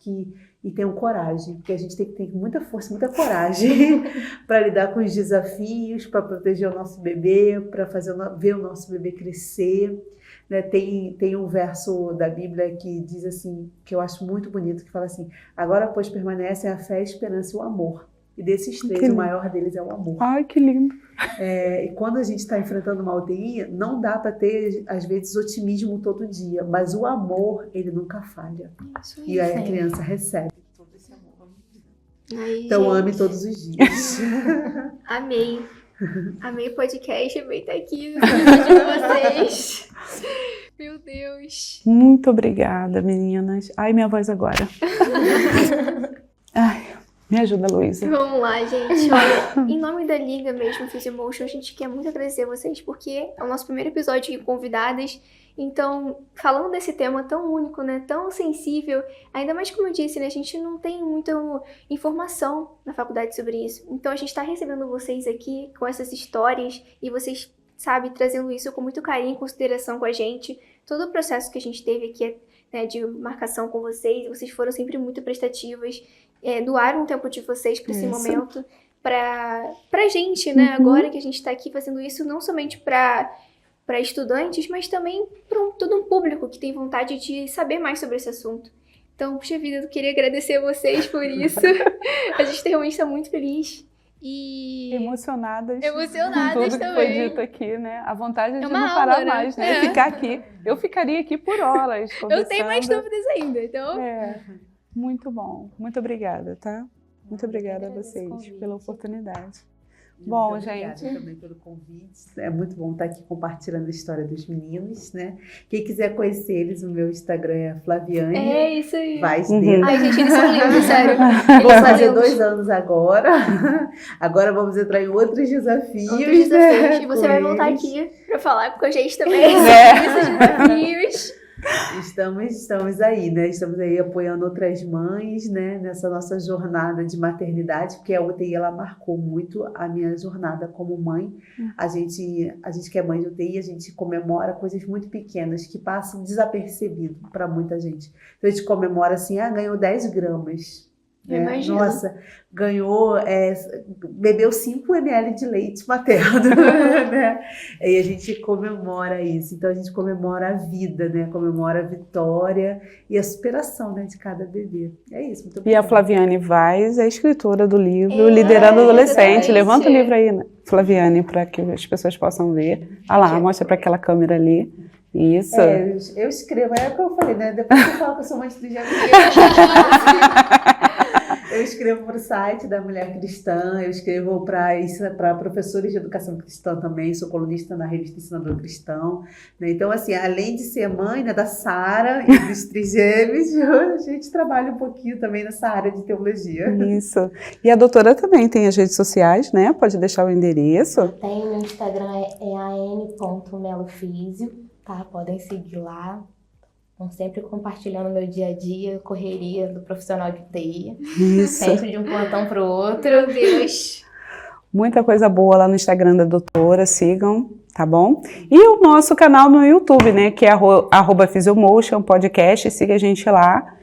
e tenham coragem, porque a gente tem que ter muita força, muita coragem para lidar com os desafios, para proteger o nosso bebê, para ver o nosso bebê crescer. Né? Tem um verso da Bíblia que diz assim, que eu acho muito bonito, que fala assim, agora, pois, permanecem a fé, a esperança e o amor. E desses três, o maior deles é o amor. Ai, que lindo. E quando a gente está enfrentando uma UTI, não dá para ter, às vezes, otimismo todo dia, mas o amor, ele nunca falha. Isso E aí a criança recebe todo esse amor. Então, gente, ame todos os dias. Amei. Amei o podcast, amei estar aqui com vocês. Meu Deus. Muito obrigada, meninas. Ai, minha voz agora. Ai. Me ajuda, Luísa. Vamos lá, gente. Olha, em nome da Liga mesmo, Physiomotion, a gente quer muito agradecer a vocês, porque é o nosso primeiro episódio aqui com convidadas. Então, falando desse tema tão único, né, tão sensível, ainda mais como eu disse, né, a gente não tem muita informação na faculdade sobre isso. Então, a gente está recebendo vocês aqui com essas histórias e vocês, sabe, trazendo isso com muito carinho e consideração com a gente. Todo o processo que a gente teve aqui, né, de marcação com vocês foram sempre muito prestativas. Doaram um tempo de vocês para esse momento, pra gente, né? Agora que a gente está aqui fazendo isso, não somente para estudantes, mas também para todo um público que tem vontade de saber mais sobre esse assunto. Então, puxa vida, eu queria agradecer a vocês por isso. A gente realmente está muito feliz. E emocionadas com tudo que também. Foi dito aqui, né? A vontade de não aula, parar né? mais, né? Ficar aqui. Eu ficaria aqui por horas conversando. Eu tenho mais dúvidas ainda, então... Muito bom. Muito obrigada, tá? Muito obrigada a vocês pela oportunidade. Bom, muito obrigada gente. Também pelo convite. É muito bom estar aqui compartilhando a história dos meninos, né? Quem quiser conhecer eles, o meu Instagram é Flaviane. É isso aí. Vaz deles. Ai, gente, eles são lindos, sério. Vou fazer 2 anos agora. Agora vamos entrar em outros desafios. E você vai voltar aqui para falar com a gente também sobre esses desafios. Estamos aí, né? Estamos aí apoiando outras mães, né? Nessa nossa jornada de maternidade, porque a UTI, ela marcou muito a minha jornada como mãe. A gente que é mãe de UTI, a gente comemora coisas muito pequenas que passam desapercebido para muita gente. Então a gente comemora assim, ganhou 10 gramas. Né? Nossa, ganhou, bebeu 5 ml de leite materno, né? E a gente comemora isso. Então a gente comemora a vida, né? Comemora a vitória e a superação, né, de cada bebê. É isso. Muito obrigada. E a Flaviane Vaz é escritora do livro Liderando Adolescente. Levanta o livro aí, né, Flaviane, para que as pessoas possam ver. Ah lá, mostra para aquela câmera ali. Isso. Eu escrevo, é o que eu falei, né? Depois que eu falo que eu sou mãe de trigêmeos, eu escrevo para o site da Mulher Cristã, eu escrevo para professores de educação cristã também, sou colunista na revista Ensinador Cristão. Né? Então, assim, além de ser mãe, né, da Sara e dos trigêmeos, a gente trabalha um pouquinho também nessa área de teologia. Isso. E a doutora também tem as redes sociais, né? Pode deixar o endereço. Tem no Instagram, é an.melofísio, tá? Podem seguir lá. Estão sempre compartilhando meu dia a dia, correria do profissional de TI. Isso. Sempre de um plantão para o outro. Meu Deus. Muita coisa boa lá no Instagram da doutora, sigam, tá bom? E o nosso canal no YouTube, né, que é @Physiomotion Podcast, siga a gente lá.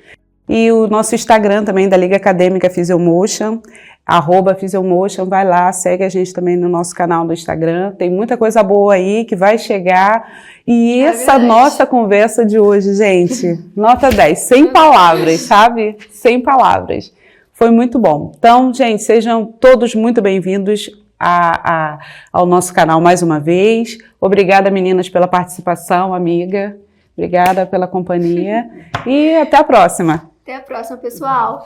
E o nosso Instagram também da Liga Acadêmica Physiomotion, @Physiomotion, vai lá, segue a gente também no nosso canal do Instagram, tem muita coisa boa aí que vai chegar. E essa nossa conversa de hoje, gente, nota 10, sem palavras, sabe? Sem palavras. Foi muito bom. Então, gente, sejam todos muito bem-vindos ao nosso canal mais uma vez. Obrigada, meninas, pela participação, amiga. Obrigada pela companhia. E até a próxima. Até a próxima, pessoal.